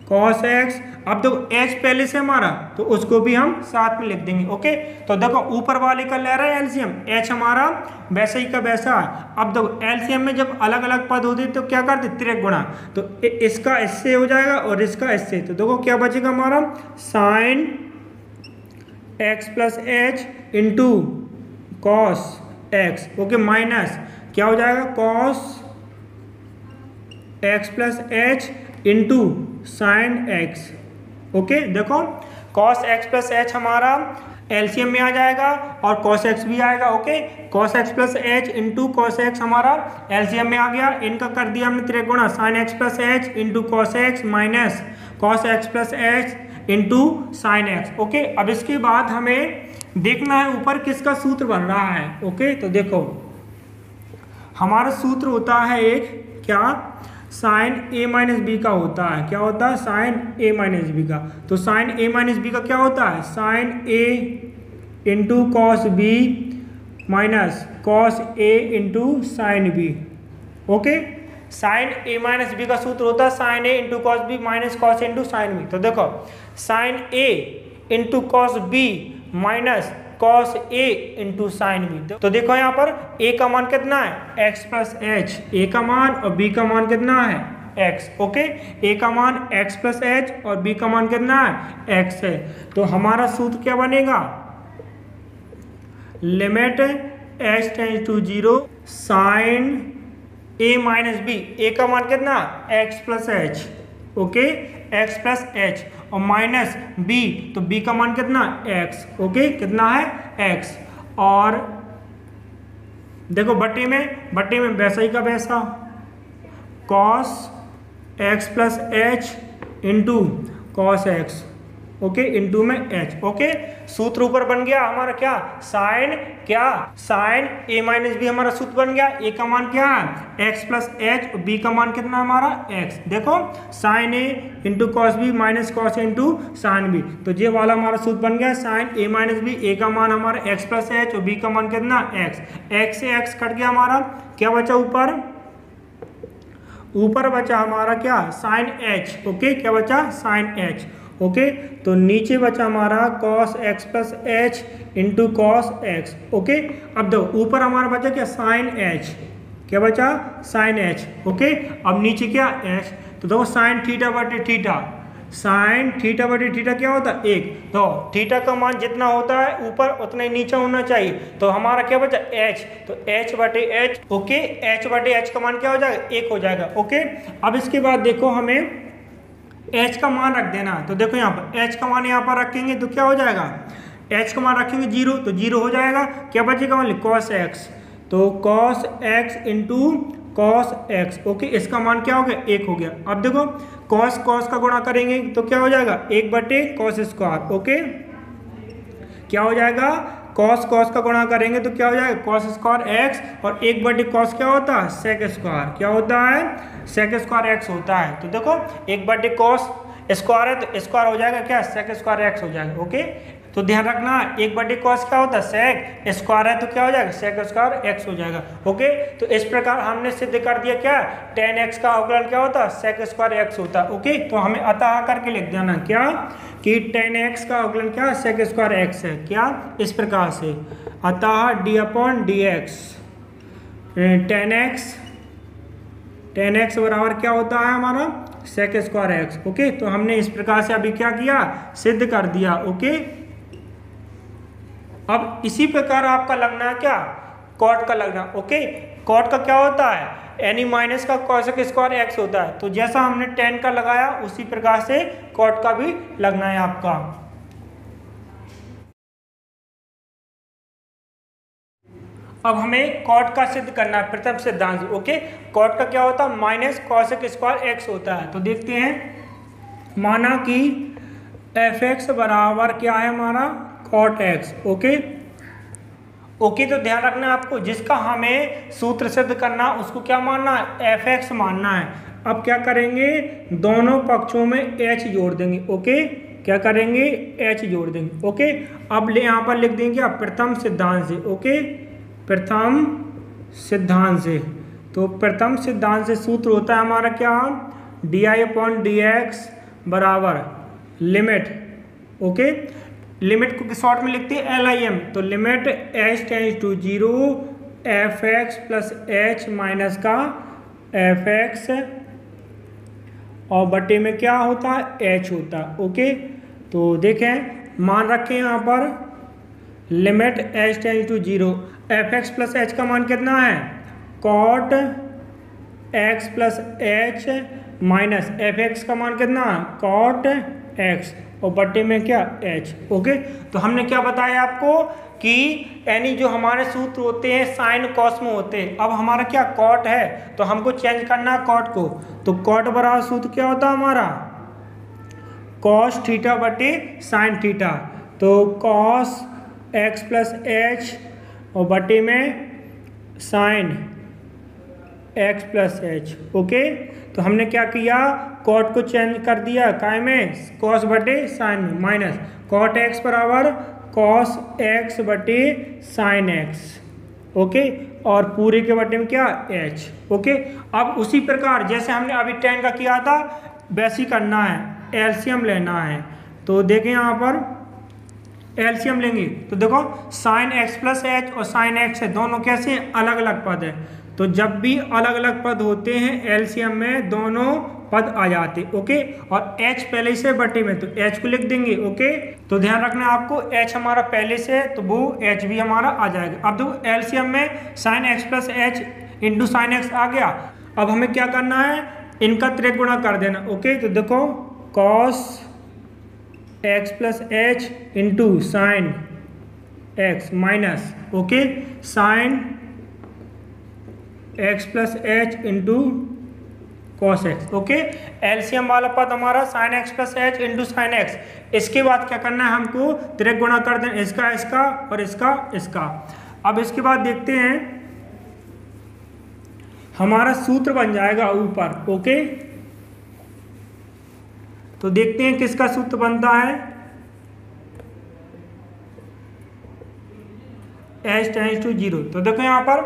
cos x, अब देखो h पहले से हमारा तो उसको भी हम साथ में लिख देंगे। ओके, तो देखो ऊपर वाले का ले रहा है एलसीएम, h हमारा वैसे ही का वैसा है। अब देखो एलसीएम में जब अलग अलग पद होते तो क्या करते, त्रिक गुणा, तो इसका इससे हो जाएगा और इसका इससे, तो देखो क्या बचेगा हमारा sine x plus H into cos x, okay, minus क्या हो जाएगा cos x plus H into sine x. Okay, देखो cos x प्लस एच हमारा एलसीएम में आ जाएगा और cos x भी आएगा। Okay, cos x plus H into cos x हमारा एलसीएम में आ गया, इनका कर दिया हमने त्रिगुणा, sine x plus H into cos x minus cos x plus H into sine x. Okay, अब इसके बाद हमें देखना है ऊपर किसका सूत्र बन रहा है। ओके, तो देखो हमारा सूत्र होता है एक क्या, साइन ए माइनस बी का होता है, क्या होता है, साइन ए माइनस बी का। तो साइन ए माइनस बी का क्या होता है, sine A into cos B minus cos A into sine B. Okay, sine A minus B का सूत्र होता है sine A into cos B minus cos A into sine B. तो देखो sine A into cos B minus cos A into sine B. तो देखो यहाँ पर a का मान कितना है, x प्लस एच, ए का मान, और b का मान कितना है, x। ओके, a का मान x प्लस एच और b का मान कितना है, x है। तो हमारा सूत्र क्या बनेगा, limit h tends to 0 sine a minus b, a का मान कितना, x plus h, okay, x plus h, और माइनस b, तो b का मान कितना, x। ओके, कितना है, x, और देखो बट्टे में वैसा ही का वैसा cos x plus H into cos x, okay, into में h। ओके, सूत्र ऊपर बन गया हमारा क्या, साइन क्या, साइन a माइनस बी हमारा सूत्र बन गया। a का मान क्या है, x प्लस एच, और b का मान कितना हमारा, x। देखो sine a into cos B minus cos A into sine B, तो ये वाला हमारा सूत्र बन गया sine a minus b, a का मान हमारा x प्लस एच और b का मान कितना, x से x कट गया, हमारा क्या बचा ऊपर बचा हमारा क्या, साइन h। ओके, क्या बचा, साइन h। ओके, तो नीचे बचा हमारा cos x plus H into cos x. Okay, अब देखो ऊपर हमारा बचा क्या, साइन h, क्या बचा, साइन h। ओके, अब नीचे क्या, h, तो देखो साइन थीटा बटे थीटा, साइन थीटा बटे थीटा क्या होता है, 1। तो थीटा का मान जितना होता है ऊपर उतना ही नीचे होना चाहिए, तो हमारा क्या बचा, h, तो h बटे h। ओके, h बटे h का मान क्या हो जाएगा, 1 हो जाएगा। ओके, अब इसके बाद देखो हमें h का मान रख देना, तो देखो यहाँ पर h का मान यहाँ पर रखेंगे तो क्या हो जाएगा, h का मान रखेंगे 0, तो 0 हो जाएगा, क्या बचेगा, मान ली cos x, तो cos x into cos x। Okay, इसका मान क्या हो गया, 1 हो गया। अब देखो cos का गुणा करेंगे तो क्या हो जाएगा, 1 बटे cos स्क्वायर। ओके, क्या हो जाएगा, cos का गुणा करेंगे तो क्या हो जाएगा, cos स्क्वायर x, और 1 बटे cos क्या होता है, sec स्क्वायर, क्या होता है, sec स्क्वायर x होता है। तो देखो 1 बटे cos स्क्वायर है तो स्क्वायर हो जाएगा क्या, sec स्क्वायर x हो जाएगा। ओके, तो ध्यान रखना 1/cos क्या होता है, सेक स्क्वायर है तो क्या हो जाएगा, सेक स्क्वायर एक्स हो जाएगा। ओके, तो इस प्रकार हमने सिद्ध कर दिया क्या, tan x का अवकलन क्या होता है, सेक स्क्वायर एक्स होता है। ओके, तो हमें अतः करके लिख देना क्या कि tan x का अवकलन क्या है, सेक स्क्वायर एक्स है। क्या, इस प्रकार से अतः d/dx tan x बराबर क्या होता है हमारा, सेक स्क्वायर एक्स। ओके, तो हमने इस प्रकार से अभी क्या किया, सिद्ध कर दिया। ओके, अब इसी प्रकार आपका लगना है क्या, कॉट का लगना। ओके, कॉट का क्या होता है, एनी माइनस का कॉसेक स्क्वायर एक्स होता है। तो जैसा हमने tan का लगाया उसी प्रकार से कॉट का भी लगना है आपका। अब हमें कॉट का सिद्ध करना है, प्रथम सिद्धांत। ओके, कॉट का क्या होता है, माइनस कॉसेक स्क्वायर एक्स होता है। तो देखते हैं, माना कि एफ एक्स बराबर क्या है हमारा, कॉट एक्स। ओके, तो ध्यान रखना आपको, जिसका हमें सूत्र सिद्ध करना उसको क्या मानना है, एफ एक्स मानना है। अब क्या करेंगे, दोनों पक्षों में एच जोड़ देंगे। ओके, क्या करेंगे, एच जोड़ देंगे। ओके, अब यहाँ पर लिख देंगे अब प्रथम सिद्धांत से। ओके, प्रथम सिद्धांत से, तो प्रथम सिद्धांत से सूत्र होता है हमारा क्या, di/dx बराबर लिमिट। ओके, लिमिट को शॉर्ट में लिखते हैं LIM, तो limit h tends to 0 fx plus h minus का fx और बटे में क्या होता है, h होता है। ओके, तो देखें, मान रखें यहाँ पर limit h tends to 0, fx plus h का मान कितना है, cot x plus h minus fx का मान कितना है, cot x और बटे में क्या, h। ओके, तो हमने क्या बताया आपको कि यानी जो हमारे सूत्र होते हैं साइन कॉस में होते हैं। अब हमारा क्या कॉट है तो हमको चेंज करना है कॉट को। तो कॉट बराबर सूत्र क्या होता है हमारा, कॉस थीटा बटे साइन थीटा। तो कॉस एक्स प्लस एच और बटे में sine x plus h. Okay, तो हमने क्या किया, कॉट को चेंज कर दिया काय में, कॉस बटे साइन में, माइनस कॉट एक्स बराबर कॉस एक्स बटे साइन एक्स। ओके, और पूरे के बटे में क्या, एच। ओके, अब उसी प्रकार जैसे हमने अभी tan का किया था वैसे ही करना है, एलसीएम लेना है। तो देखें यहाँ पर एलसीएम लेंगे तो देखो साइन एक्स प्लस एच और साइन एक्स है, दोनों कैसे अलग अलग पद है। तो जब भी अलग अलग पद होते हैं एलसीएम में दोनों पद आ जाते। ओके, और h पहले से बटे में तो h को लिख देंगे। ओके, तो ध्यान रखना आपको h हमारा पहले से है तो वो h भी हमारा आ जाएगा। अब देखो एलसीएम में sine x plus H into sine x आ गया। अब हमें क्या करना है, इनका त्रिक गुणा कर देना। ओके, तो देखो cos x plus H into sine x minus okay sign x plus H into cos x. Okay, LCM वाला पद हमारा sign x plus H into sine x. इसके बाद क्या करना है, हमको त्रिक गुणा कर देना, इसका इसका और इसका इसका। अब इसके बाद देखते हैं हमारा सूत्र बन जाएगा ऊपर। ओके, तो देखते हैं किसका सूत्र बनता है, h टेंड्स टू 0। तो देखो यहाँ पर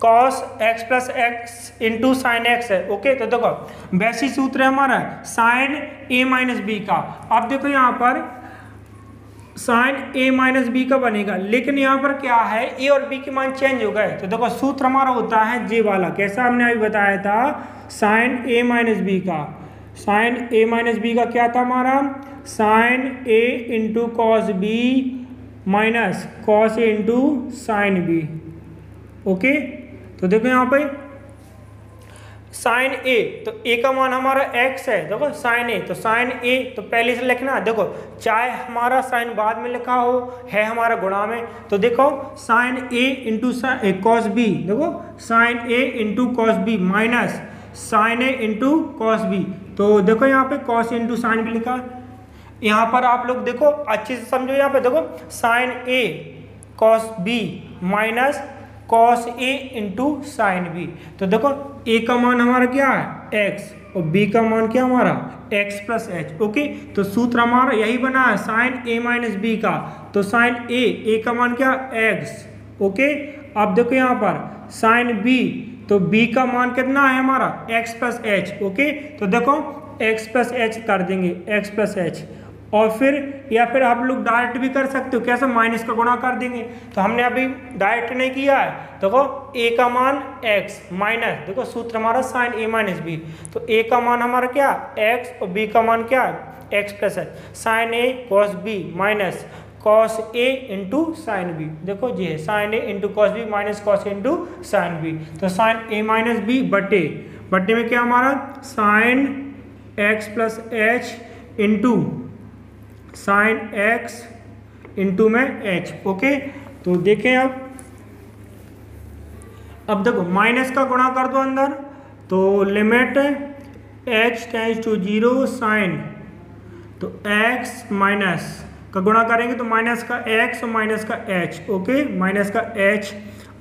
cos x plus x into sine x है। ओके, तो देखो वैसी सूत्र है हमारा साइन a माइनस बी का। अब देखो यहाँ पर साइन a माइनस बी का बनेगा, लेकिन यहाँ पर क्या है a और b के मान चेंज हो गए। तो देखो सूत्र हमारा होता है j वाला, कैसा हमने अभी बताया था साइन a माइनस बी का। साइन a माइनस बी का क्या था हमारा, sine a into cos B minus cos A into sine B. Okay, तो देखो यहाँ पे साइन ए, तो ए का मान हमारा x है। देखो साइन ए, तो साइन ए तो पहले से लिखना है। देखो चाहे हमारा साइन बाद में लिखा हो है हमारा गुणा में, तो देखो sine A into cos B, देखो sine A into cos B minus sine A into cos B. तो देखो यहाँ पे कॉस इंटू साइन भी लिखा है। यहाँ पर आप लोग देखो अच्छे से समझो, यहाँ पे देखो साइन ए कॉस बी माइनस कॉस ए इंटू साइन बी। तो देखो ए का मान हमारा क्या है x, और b का मान क्या हमारा x प्लस एच। ओके, तो सूत्र हमारा यही बना है साइन a माइनस बी का, तो साइन a का मान क्या x। ओके, अब देखो यहाँ पर साइन b, तो b का मान कितना है हमारा x प्लस एच। ओके, तो देखो x प्लस एच कर देंगे, x प्लस एच, और फिर या फिर आप लोग डायरेक्ट भी कर सकते हो, कैसे माइनस का गुणा कर देंगे। तो हमने अभी डायरेक्ट नहीं किया है, देखो a का मान x माइनस, देखो सूत्र हमारा साइन a माइनस बी, तो a का मान हमारा क्या x और b का मान क्या x plus h, sine a cos b minus cos a into sine b. देखो ये sine a into cos B minus cos a into sine B, तो साइन a माइनस बी बटे में क्या हमारा sine x plus H into sine x into में h। Okay, तो देखें अब देखो माइनस का गुणा कर दो अंदर, तो limit h tends to 0 sine, तो x माइनस का गुणा करेंगे तो माइनस का x और माइनस का h। ओके, माइनस का h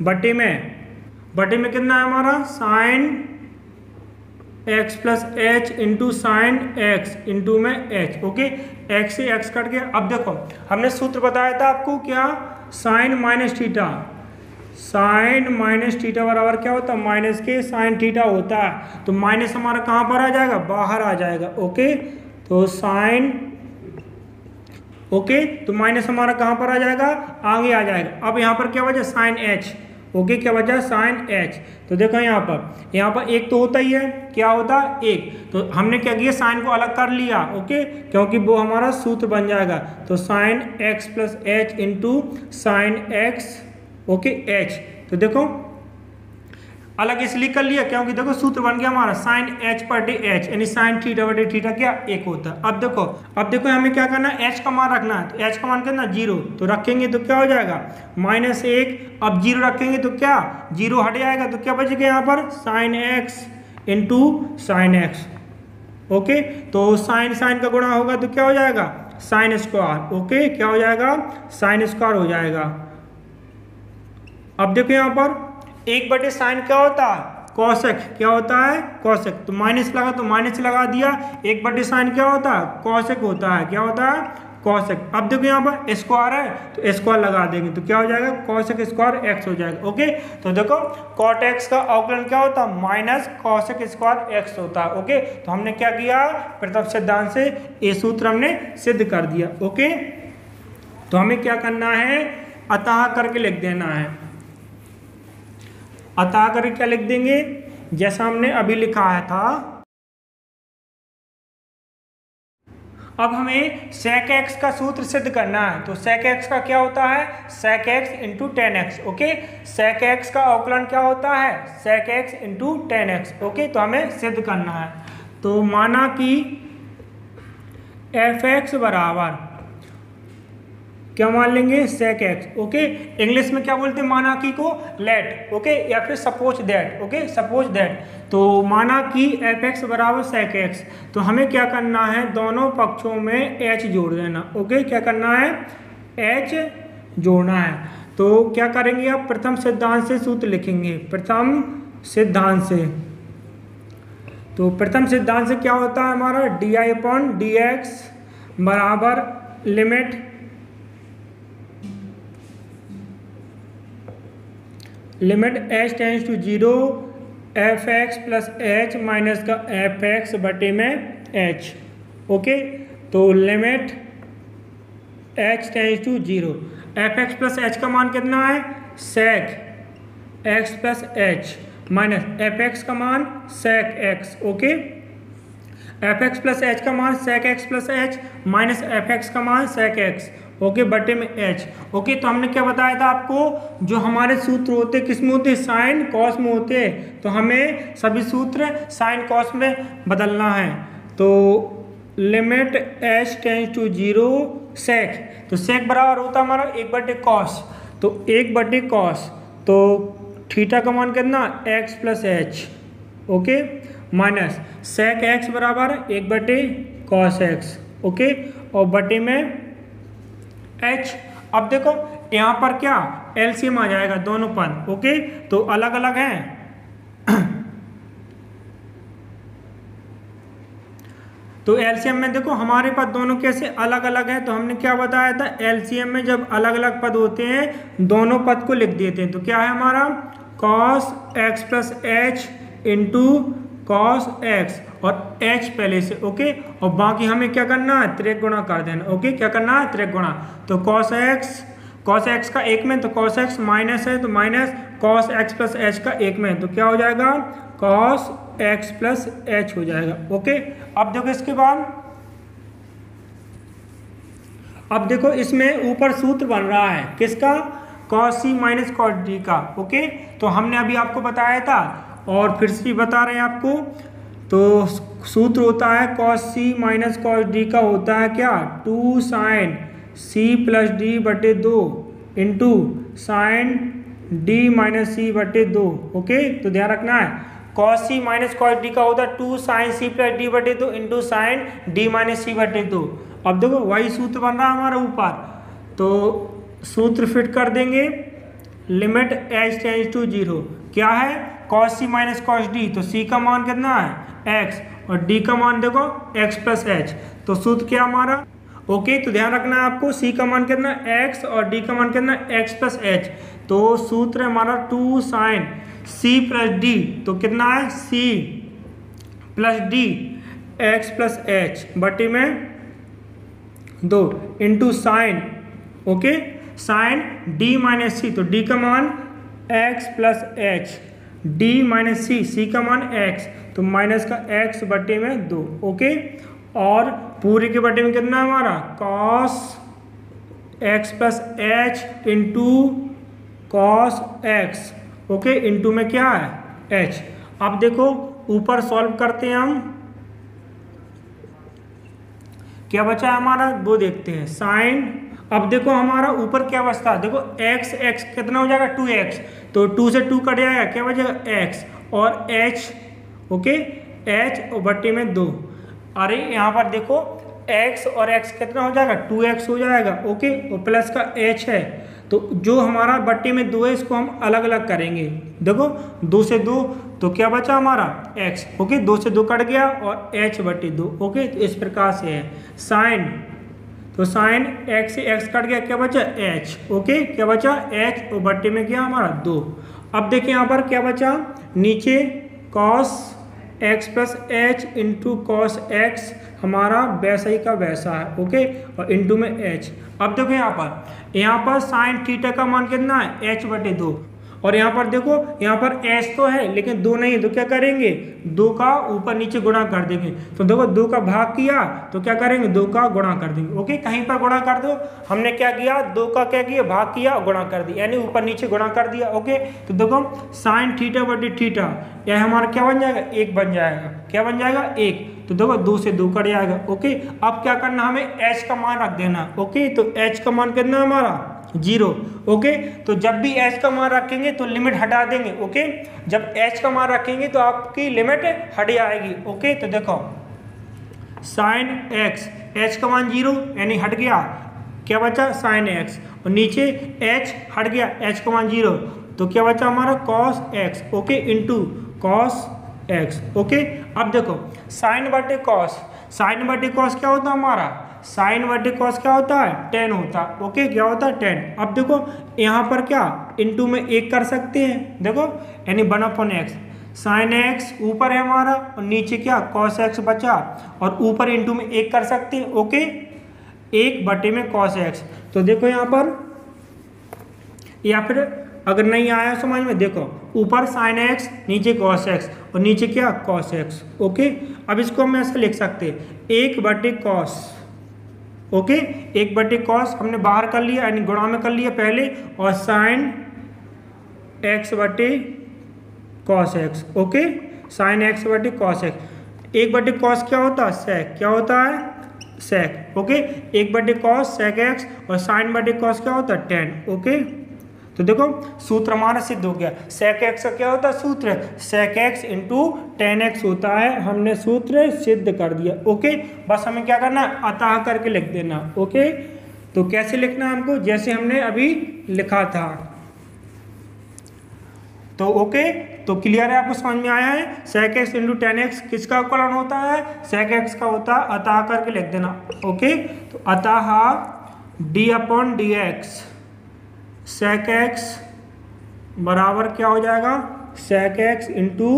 बटे में कितना है हमारा sine x plus H into sine x into में h। ओके, x से x कट गया। अब देखो हमने सूत्र बताया था आपको क्या, साइन माइनस थीटा बराबर क्या होता है माइनस के साइन थीटा होता है, तो माइनस हमारा कहाँ पर आ जाएगा, बाहर आ जाएगा। ओके, तो साइन, ओके, तो माइनस हमारा कहाँ पर आ जाएगा, आगे आ जाएगा। अब यहाँ पर क्या वजह साइन h। ओके, क्या वजह साइन h, तो देखो यहाँ पर एक तो होता ही है, क्या होता है एक, तो हमने क्या किया साइन को अलग कर लिया। ओके, क्योंकि वो हमारा सूत्र बन जाएगा, तो sine x plus H into sine x। Okay, h, तो देखो अलग इसलिए कर लिया क्योंकि देखो सूत्र बन गया हमारा साइन h बटे h, यानी साइन थीटा बटे थीटा क्या एक होता है। अब देखो हमें क्या करना है, h का मान रखना है, तो h का मान कितना 0, तो रखेंगे तो क्या हो जाएगा -1। अब 0 रखेंगे तो क्या 0 हट जाएगा, तो क्या बचेगा यहाँ पर sine x into sine x। Okay, तो साइन का गुणा होगा तो क्या हो जाएगा साइन स्क्वायर। ओके, क्या हो जाएगा साइन स्क्वायर हो जाएगा। अब देखो यहाँ पर 1 साइन क्या होता है कॉसेक, क्या होता है कॉसेक, तो माइनस लगा तो माइनस लगा दिया। 1 साइन क्या होता है कॉसेक होता है, क्या होता है कॉसेक। अब देखो यहाँ पर स्क्वायर है तो स्क्वायर लगा देंगे तो क्या हो जाएगा कॉसेक स्क्वायर x हो जाएगा। ओके, तो देखो कॉट x का अवकलन क्या होता है माइनस कॉसेक स्क्वायर x होता है। ओके, तो हमने क्या किया प्रथम सिद्धांत से ये सूत्र हमने सिद्ध कर दिया। ओके, तो हमें क्या करना है अतः करके लिख देना है, अतः करके क्या लिख देंगे जैसा हमने अभी लिखा है था। अब हमें sec x का सूत्र सिद्ध करना है, तो sec x का क्या होता है sec x into ten x. Okay, sec x का अवकलन क्या होता है sec x into ten x. Okay, तो हमें सिद्ध करना है, तो माना कि f(x) बराबर क्या मान लेंगे sec x। ओके, इंग्लिश में क्या बोलते हैं माना कि को लेट। ओके, या फिर suppose that. Okay, suppose that, तो माना कि f(x) बराबर sec x, तो हमें क्या करना है दोनों पक्षों में h जोड़ देना। ओके, क्या करना है h जोड़ना है, तो क्या करेंगे आप प्रथम सिद्धांत से सूत्र लिखेंगे, प्रथम सिद्धांत से। तो प्रथम सिद्धांत से क्या होता है हमारा di/dx बराबर limit h tends to 0 f(x) plus h minus का f(x) बटे में h। ओके, तो limit h tends to 0, f(x) plus h का मान कितना है sec x plus h minus f(x) का मान sec x। Okay, f(x) plus h का मान sec x plus h minus f(x) का मान sec x। ओके, बटे में h। ओके, तो हमने क्या बताया था आपको, जो हमारे सूत्र होते किस में होते साइन कॉस में होते, तो हमें सभी सूत्र साइन कॉस में बदलना है। तो limit h tends to 0 sec, तो sec बराबर होता हमारा 1/cos, तो 1/cos, तो थीटा का मान कितना x plus h। Okay, minus sec x बराबर 1/cos x। ओके, और बटे में h। अब देखो यहाँ पर क्या एलसीएम आ जाएगा दोनों पद। ओके, तो अलग अलग हैं तो एलसीएम में देखो हमारे पास दोनों कैसे अलग अलग है, तो हमने क्या बताया था, एलसीएम में जब अलग अलग पद होते हैं दोनों पद को लिख देते हैं। तो क्या है हमारा cos x plus H into cos x और h पहले से, ओके। और बाकी हमें क्या करना है, त्रिक गुणा कर देना, ओके। क्या करना है, त्रिक गुणा। तो cos x का एक में, तो cos x माइनस है तो minus cos x plus H का एक में, तो क्या हो जाएगा cos x प्लस एच हो जाएगा, ओके। अब देखो इसके बाद, अब देखो इसमें ऊपर सूत्र बन रहा है किसका, cos c minus cos d का, ओके। तो हमने अभी आपको बताया था और फिर से बता रहे हैं आपको। तो सूत्र होता है cos c minus cos d का होता है क्या, 2 sin c प्लस डी बटे 2 into sign d minus c बटे 2, ओके। तो ध्यान रखना है cos c minus cos d का होता है 2 sin c प्लस डी बटे 2 into sign d minus c बटे 2। अब देखो वही सूत्र बन रहा है हमारा ऊपर, तो सूत्र फिट कर देंगे, लिमिट h टेंड्स टू 0 क्या है cos c minus cos d, तो c का मान कितना है x और d का मान देखो x प्लस h, तो सूत्र क्या हमारा, ओके। तो ध्यान रखना है आपको, c का मान कितना x और d का मान कितना x प्लस h, तो सूत्र है हमारा 2 sin c प्लस d, तो कितना है c plus d x plus h बटे में 2 into sine, okay, sine d minus c, तो d का मान x plus h, d minus c का मान x, तो माइनस का x बटे में 2, ओके। और पूरे के बटे में कितना हमारा cos x plus h into cos x, okay, into में क्या है h। अब देखो ऊपर सॉल्व करते हैं हम, क्या बचा है हमारा वो देखते हैं, साइन। अब देखो हमारा ऊपर क्या बचता है, देखो x कितना हो जाएगा 2x, तो 2 से 2 कट जाएगा, क्या बचेगा x और h, ओके, h और बट्टे में 2। अरे यहाँ पर देखो x और x कितना हो जाएगा 2x हो जाएगा, ओके, और प्लस का h है, तो जो हमारा बट्टे में 2 है इसको हम अलग अलग करेंगे। देखो 2 से 2, तो क्या बचा हमारा x, ओके, 2 से 2 कट गया और h बट्टे 2, ओके। तो इस प्रकार से है साइन, तो साइन x से x कट गया, क्या बचा h, ओके, क्या बचा h और बट्टे में क्या हमारा 2। अब देखिए यहाँ पर क्या बचा, नीचे cos x plus H into cos x हमारा वैसा ही का वैसा है, ओके, और इंटू में h। अब देखो यहाँ पर साइन थीटा का मान कितना है h बटे 2, और यहाँ पर देखो यहाँ पर h तो है लेकिन 2 नहीं है, तो क्या करेंगे 2 का ऊपर नीचे गुणा कर देंगे। तो देखो 2 का भाग किया तो क्या करेंगे 2 का गुणा कर देंगे, ओके। कहीं पर गुणा कर दो, हमने क्या किया 2 का क्या किया भाग किया और गुणा कर दिया, यानी ऊपर नीचे गुणा कर दिया, ओके। तो देखो साइन थीटा बटे थीटा यह हमारा क्या बन जाएगा 1 बन जाएगा, क्या बन जाएगा 1, तो देखो 2 से 2 कट जाएगा, ओके। अब क्या करना हमें h का मान रख देना, ओके, तो h का मान कितना हमारा 0, ओके। तो जब भी h का मान रखेंगे तो लिमिट हटा देंगे, ओके। जब h का मान रखेंगे तो आपकी लिमिट हट जाएगी, ओके। तो देखो साइन x, h का मान 0 यानी हट गया, क्या बचा साइन x, और नीचे h हट गया, h का मान 0, तो क्या बचा हमारा cos x, okay, into cos x, okay. अब देखो साइन बटे कॉस, साइन बटे कॉस क्या होता है हमारा, साइन बटे कॉस क्या होता है 10 होता है, ओके, क्या होता है 10। अब देखो यहाँ पर क्या इंटू में 1 कर सकते हैं, देखो यानी 1/x, साइन x ऊपर है हमारा और नीचे क्या cos x बचा, और ऊपर इंटू में 1 कर सकते हैं, ओके, 1 बटे में cos x। तो देखो यहाँ पर, या फिर अगर नहीं आया समझ में, देखो ऊपर साइन x नीचे cos x और नीचे क्या cos x, ओके। अब इसको हम ऐसे लिख सकते हैं 1 बटे cos, ओके, 1 बटे कॉस हमने बाहर कर लिया यानी गुणा में कर लिया पहले, और साइन x बटे cos x, okay, sine x बटे कॉस x। 1 बटे कॉस क्या होता है सेक, क्या होता है सेक, ओके, 1 बटे कॉस सेक x, और साइन बटे कॉस क्या होता है 10, ओके। तो देखो सूत्र हमारा सिद्ध हो गया, सेक x का क्या होता है सूत्र, सेक x इंटू 10x होता है, हमने सूत्र सिद्ध कर दिया, ओके। बस हमें क्या करना है अतः करके लिख देना, ओके। तो कैसे लिखना है हमको, जैसे हमने अभी लिखा था। तो ओके, तो क्लियर है, आपको समझ में आया है। sec x into ten x किसका अवकलन होता है, sec x का होता है, अतः करके लिख देना। ओके, तो अतः d upon D x sec x बराबर क्या हो जाएगा, sec x into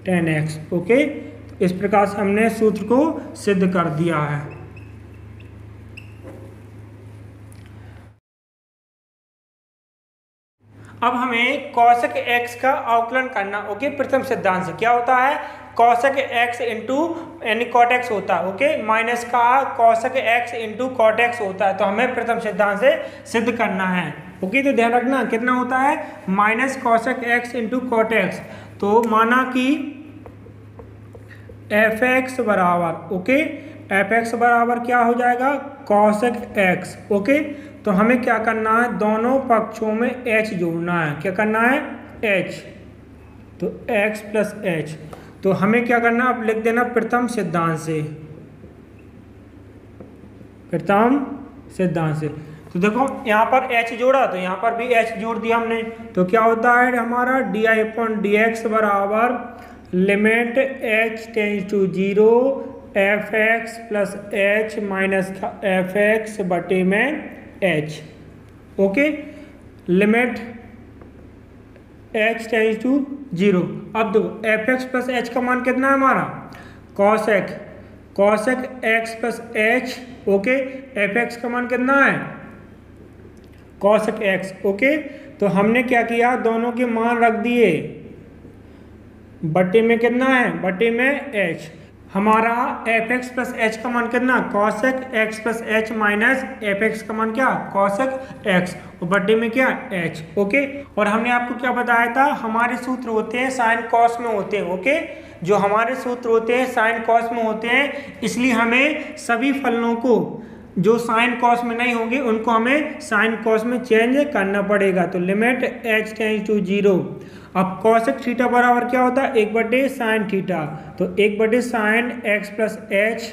ten x. Okay, तो इस प्रकार से हमने सूत्र को सिद्ध कर दिया है। अब हमें cosec x का अवकलन करना। ओके, प्रथम सिद्धांत से क्या होता है, cosec x इंटू यानी cot x होता है। ओके, माइनस का cosec x into cot x होता है, तो हमें प्रथम सिद्धांत से सिद्ध करना है। ओके, तो ध्यान रखना कितना होता है, minus cosec x into cot x। तो माना कि f(x) बराबर, ओके, f(x) बराबर क्या हो जाएगा, cosec x। ओके, तो हमें क्या करना है, दोनों पक्षों में h जोड़ना है। क्या करना है, h, तो x प्लस h। तो हमें क्या करना, अब लिख देना प्रथम सिद्धांत से, प्रथम सिद्धांत से। तो देखो यहाँ पर h जोड़ा, तो यहाँ पर भी h जोड़ दिया हमने, तो क्या होता है हमारा D I upon D x बराबर limit h tends to 0 f(x) plus h minus f(x) बटे में h। Okay, limit h tends to 0। अब देखो f(x) प्लस h का मान कितना है हमारा, cosec x plus h। Okay, f(x) का मान कितना है, cosec x। ओके, तो हमने क्या किया, दोनों के मान रख दिए, बटे में कितना है, बटे में h। हमारा f(x) प्लस h का मान कितना, cosec x plus h minus f(x) का मान क्या, cosec x, और बटे में क्या, h। ओके, और हमने आपको क्या बताया था, हमारे सूत्र होते हैं साइन कॉस में होते हैं। ओके, जो हमारे सूत्र होते हैं साइन कॉस में होते हैं, इसलिए हमें सभी फलनों को जो साइन कॉस में नहीं होंगे उनको हमें साइन कॉस में चेंज करना पड़ेगा। तो लिमिट h टेंस टू 0। अब cosec थीटा बराबर क्या होता है, 1 साइन थीटा, तो 1 sine x plus h।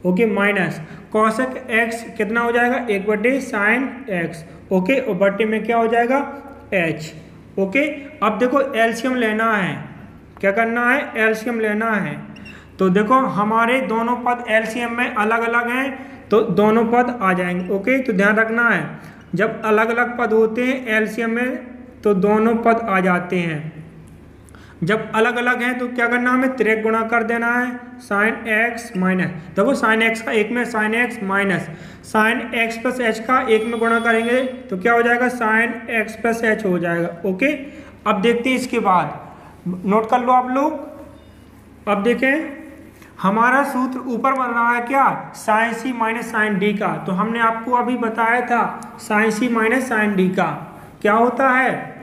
Okay, minus cosec x कितना हो जाएगा, 1 साइन x। ओके, और बटे में क्या हो जाएगा, h। ओके, अब देखो एलसीएम लेना है, क्या करना है, एलसीएम लेना है। तो देखो हमारे दोनों पद एलसीएम में अलग अलग हैं, तो दोनों पद आ जाएंगे। ओके, तो ध्यान रखना है, जब अलग अलग पद होते हैं एलसीएम में तो दोनों पद आ जाते हैं। जब अलग अलग हैं तो क्या करना, हमें तिरक गुणा कर देना है, साइन x माइनस, देखो साइन x का एक में sine x minus sine x plus h का एक में गुणा करेंगे तो क्या हो जाएगा, साइन x प्लस h हो जाएगा। ओके, अब देखते हैं इसके बाद, नोट कर लो आप लोग। अब देखें हमारा सूत्र ऊपर बन रहा है क्या, sine c minus sine d का। तो हमने आपको अभी बताया था sine c minus sine d का क्या होता है,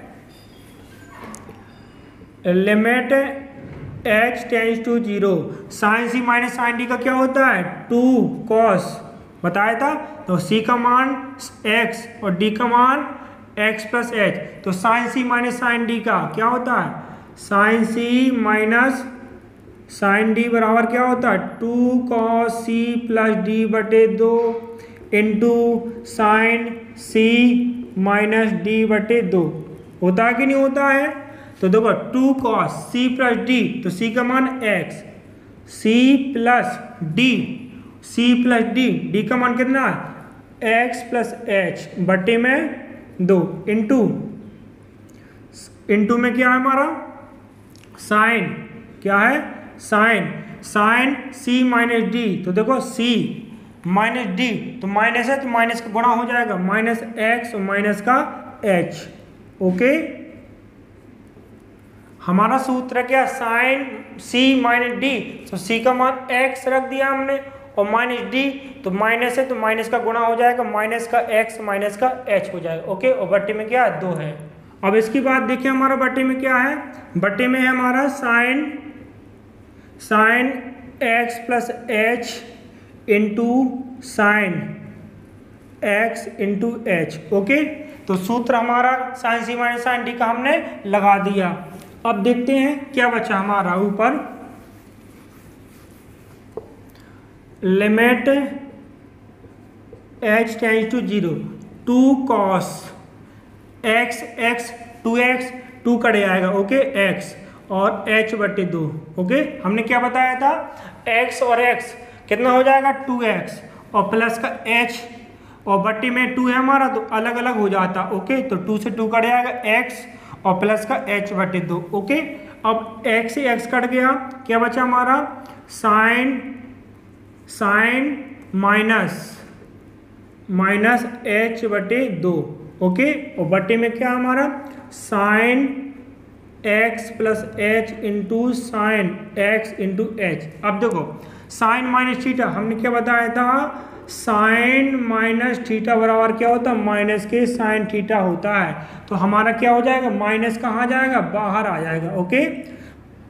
limit h tends to 0। Sine c minus sine d का क्या होता है, 2 cos, बताया था। तो c का मान x और d का मान x प्लस h। तो sine c minus sine d का क्या होता है, sine c minus sine d बराबर क्या होता है, 2 cos c प्लस d बटे 2 into sign c minus d बटे 2। होता है कि नहीं होता है, तो देखो 2 cos c प्लस d, तो c का मान x, c plus d, d का मान कितना है, x प्लस h बटे में 2 इंटू में क्या है हमारा साइन, क्या है साइन c माइनस d। तो देखो c माइनस d, तो माइनस है तो माइनस का गुणा हो जाएगा, माइनस x और माइनस का h। ओके, हमारा सूत्र क्या, साइन c माइनस d, तो c का मान x रख दिया हमने और माइनस d, तो माइनस है तो माइनस का गुणा हो जाएगा, माइनस का x माइनस का h हो जाएगा। ओके, और बट्टे में क्या है, 2 है। अब इसके बाद देखिए हमारा बट्टे में क्या है, बट्टे में है हमारा sine x plus h into sine x into h। Okay, तो सूत्र हमारा sine c minus sine d का हमने लगा दिया। अब देखते हैं क्या बचा हमारा ऊपर, limit h tends to 0, 2 cos x x 2x 2 कट जाएगा, ओके, x और h/2, ओके। हमने क्या बताया था, x और x कितना हो जाएगा 2x और प्लस का h और बट्टी में 2 है हमारा तो अलग अलग हो जाता, ओके। तो 2 से 2 कट जाएगा x और प्लस का h/2, ओके। अब x से x कट गया, क्या बचा हमारा साइन माइनस h/2, ओके। और बट्टे में क्या हमारा sine x plus h into sine x into h। अब देखो साइन माइनस थीटा हमने क्या बताया था, साइन माइनस थीटा बराबर क्या होता है, माइनस के साइन थीटा होता है। तो हमारा क्या हो जाएगा, माइनस कहाँ जाएगा, बाहर आ जाएगा, ओके।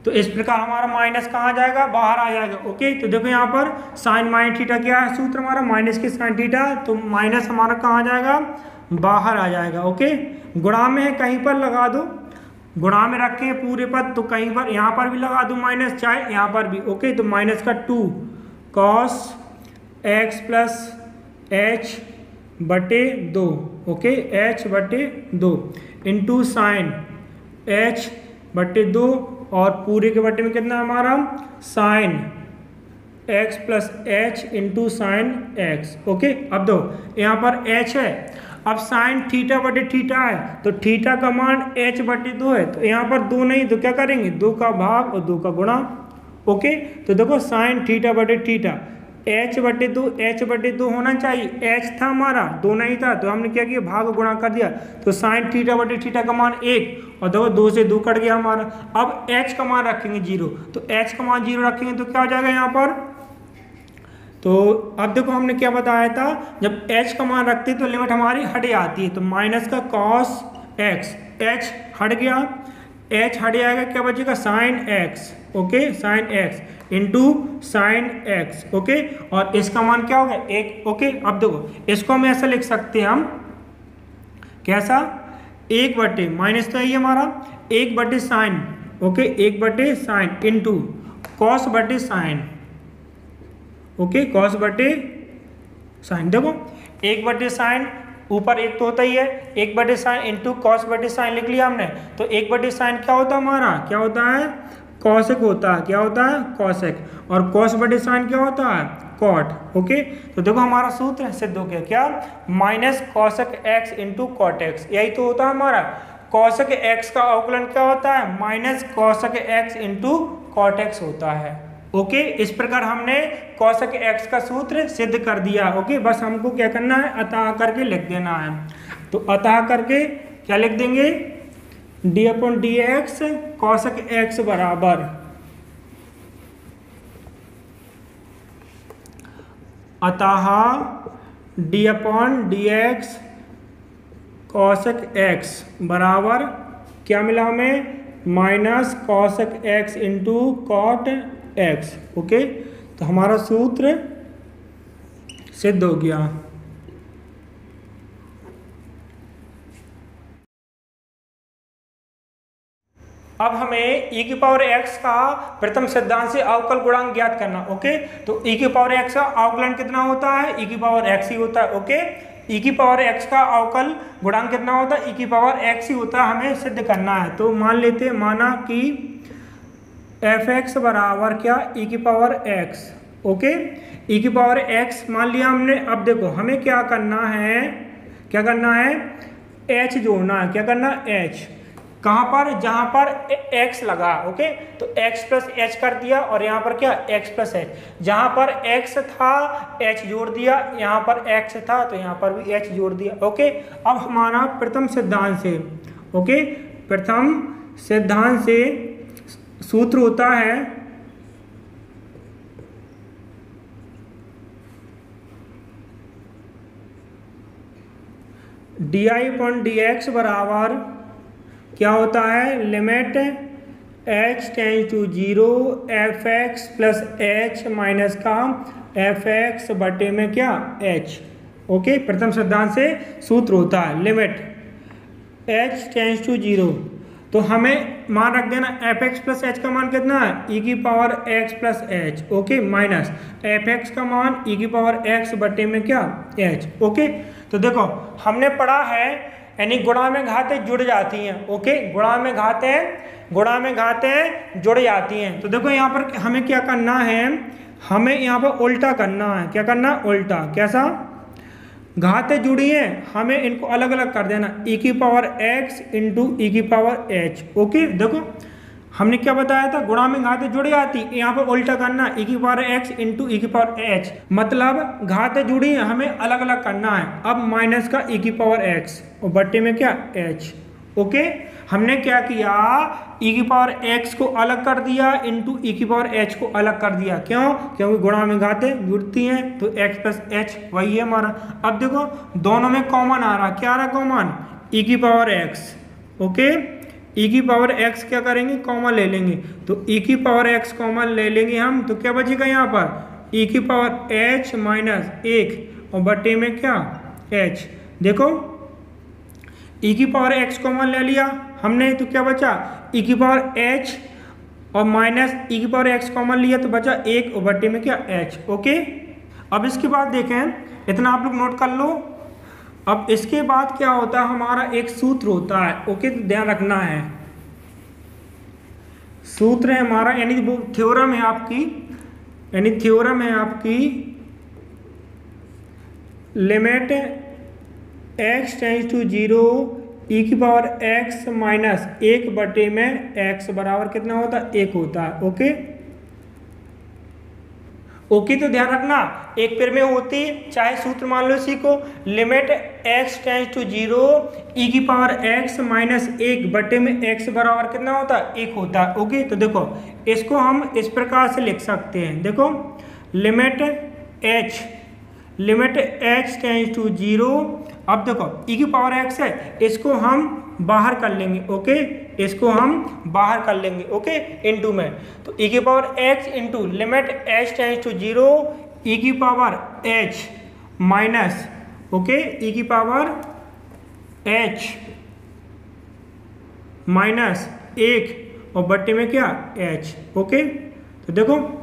तो इस प्रकार हमारा माइनस कहाँ जाएगा, बाहर आ जाएगा, ओके। तो देखो यहाँ पर साइन माइनस थीटा क्या है, सूत्र हमारा माइनस के साइन थीटा, तो माइनस हमारा कहाँ जाएगा, बाहर आ जाएगा, ओके। गुणा में है कहीं पर लगा दो, गुणा में रखे पूरे पद तो कहीं पर यहाँ पर भी लगा दो माइनस, चाहे यहाँ पर भी, ओके। तो माइनस का 2 cos x plus h/2, okay, h/2 into sine h/2 और पूरे के बटे में कितना हमारा sine x plus h into sine x, okay. अब दो यहाँ पर h है, अब साइन थीटा बटे थीटा है तो थीटा का मान h/2 है, तो यहाँ पर 2 नहीं तो क्या करेंगे, 2 का भाग और 2 का गुणा, ओके। तो देखो साइन थीटा बटे थीटा h/2 होना चाहिए, h था हमारा 2 नहीं था तो हमने क्या किया, भाग गुणा कर दिया। तो साइन थीटा बटे थीटा का मान 1 और देखो 2 से 2 कट गया हमारा। अब h का मान रखेंगे 0, तो h का मान 0 रखेंगे तो क्या हो जाएगा यहाँ पर, तो अब देखो हमने क्या बताया था, जब h का मान रखते तो लिमिट हमारी हट जाती है। तो माइनस का cos x, h हट गया, h हट जाएगा, क्या बचेगा sine x, okay, sine x into sine x, okay. और इसका मान क्या होगा 1, ओके। अब देखो इसको हम ऐसा लिख सकते हैं, हम कैसा, 1 बटे माइनस तो है हमारा 1 बटे साइन, ओके, 1 बटे साइन इंटू कॉस बटे साइन, ओके, कॉस बटे साइन। देखो 1 बटे साइन ऊपर 1 तो होता ही है, 1 बटे साइन इंटू कॉस बटे साइन लिख लिया हमने। तो 1 बटे साइन क्या होता है हमारा, क्या होता है, कॉसेक होता है, क्या होता है, कॉसेक। और कॉस बटे साइन क्या होता है, कॉट, ओके। तो देखो हमारा सूत्र सिद्ध हो गया, क्या, minus cosec x into cot x, यही तो होता है हमारा। कॉसेक एक्स का अवकलन क्या होता है, minus cosec x into cot x होता है, ओके। इस प्रकार हमने कॉसेक एक्स का सूत्र सिद्ध कर दिया, ओके। बस हमको क्या करना है, अतः करके लिख देना है। तो अतः करके क्या लिख देंगे, d/dx कॉसेक x बराबर अतः d/dx कॉसेक x बराबर क्या मिला हमें, minus cosec x into cot x, okay. तो हमारा सूत्र सिद्ध हो गया। अब हमें e की पावर x का प्रथम सिद्धांत से अवकल गुणांक ज्ञात करना, ओके। तो e की पावर x का अवकलन कितना होता है, e की पावर x ही होता है, ओके। e की पावर x का अवकल गुणांक कितना होता है, e की पावर x ही होता है, हमें सिद्ध करना है। तो मान लेते, माना कि f(x) बराबर क्या, e की पावर x, ओके। e की पावर x मान लिया हमने। अब देखो हमें क्या करना है, क्या करना है, h जोड़ना है, क्या करना है, h कहाँ पर, जहाँ पर x लगा, ओके। तो x प्लस h कर दिया और यहाँ पर क्या, x प्लस h, जहाँ पर x था h जोड़ दिया, यहाँ पर x था तो यहाँ पर भी h जोड़ दिया, ओके। अब हमारा प्रथम सिद्धांत से, ओके, प्रथम सिद्धांत से सूत्र होता है di/dx बराबर क्या होता है, limit h tends to 0 f(x) plus h minus का f(x) बटे में क्या, h, ओके। प्रथम सिद्धांत से सूत्र होता है लिमिट h टेंस टू 0, तो हमें मान रख देना f(x) प्लस h का मान कितना है, e की power x plus h, okay, minus f(x) का मान e की पावर x बटे में क्या, h, ओके। तो देखो हमने पढ़ा है यानी गुणा में घातें जुड़ जाती हैं। ओके, गुणा में घातें जुड़ जाती हैं। तो देखो यहाँ पर हमें क्या करना है, हमें यहाँ पर उल्टा करना है। क्या करना है? उल्टा। कैसा? घातें जुड़ी हैं, हमें इनको अलग अलग कर देना, e की पावर x इंटू ई की पावर h। ओके, देखो हमने क्या बताया था, गुणा में घातें जुड़ जाती, यहाँ पर उल्टा करना e की पावर x इंटू ई की पावर h, मतलब घातें जुड़ी हैं, हमें अलग अलग करना है। अब माइनस का e की पावर x और बट्टे में क्या h। ओके, हमने क्या किया, e की पावर x को अलग कर दिया इंटू ई की पावर h को अलग कर दिया। क्यों? क्योंकि गुणा में घातें जुड़ती हैं, तो x प्लस h वही है हमारा। अब देखो दोनों में कॉमन आ रहा, क्या आ रहा कॉमन? e की पावर x। ओके, e की पावर x क्या करेंगे, कॉमन ले लेंगे, तो e की पावर x कॉमन ले लेंगे हम, तो क्या बचेगा यहाँ पर, e की पावर h माइनस 1 और बटे में क्या h। देखो e की पावर x कॉमन ले लिया हमने, तो क्या बचा, e की पावर h और माइनस e की पावर x कॉमन लिया, तो बचा 1 और बटे में क्या h। ओके, अब इसके बाद देखें, इतना आप लोग नोट कर लो। अब इसके बाद क्या होता है, हमारा एक सूत्र होता है। ओके, तो ध्यान रखना है, सूत्र है हमारा, यानी वो थ्योरम है आपकी, यानी थ्योरम है आपकी, limit x tends to 0 e की पावर x माइनस 1 बटे में x बराबर कितना होता है, 1 होता है। ओके ओके, तो ध्यान रखना, एक पेड़ में होती, चाहे सूत्र मान लो इसी को, limit x tends to 0 e की पावर x माइनस 1 बटे में x बराबर कितना होता है, 1 होता है। ओके, तो देखो इसको हम इस प्रकार से लिख सकते हैं, देखो लिमिट h टेंड्स टू 0, अब देखो e की पावर x है, इसको हम बाहर कर लेंगे। ओके, इसको हम बाहर कर लेंगे। ओके, इनटू में, तो e की power x into limit h tends to 0 e की power h minus, okay, e की पावर h माइनस 1 और बट्टे में क्या h। ओके, तो देखो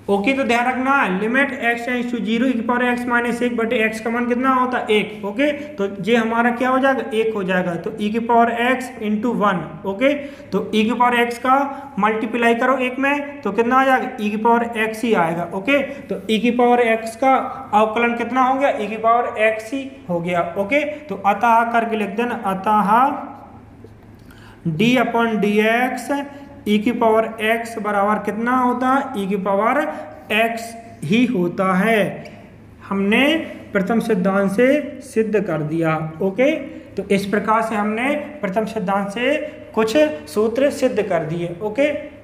ओके, तो ध्यान रखना, limit x tends to 0 e की पावर x माइनस 1 बटे x का मान कितना होता है, 1। ओके, तो ये हमारा क्या हो जाएगा, 1 हो जाएगा, तो e की पावर x इंटू 1। ओके, तो e की पावर x का मल्टीप्लाई करो 1 में, तो कितना आ जाएगा, e की पावर x ही आएगा। ओके, तो e की पावर x का अवकलन कितना हो गया, e की पावर x ही हो गया। ओके, तो अतः करके लिख देना, अतः d upon D x e की पावर x बराबर कितना होता है, e की पावर x ही होता है। हमने प्रथम सिद्धांत से सिद्ध कर दिया। ओके, तो इस प्रकार से हमने प्रथम सिद्धांत से कुछ सूत्र सिद्ध कर दिए। ओके।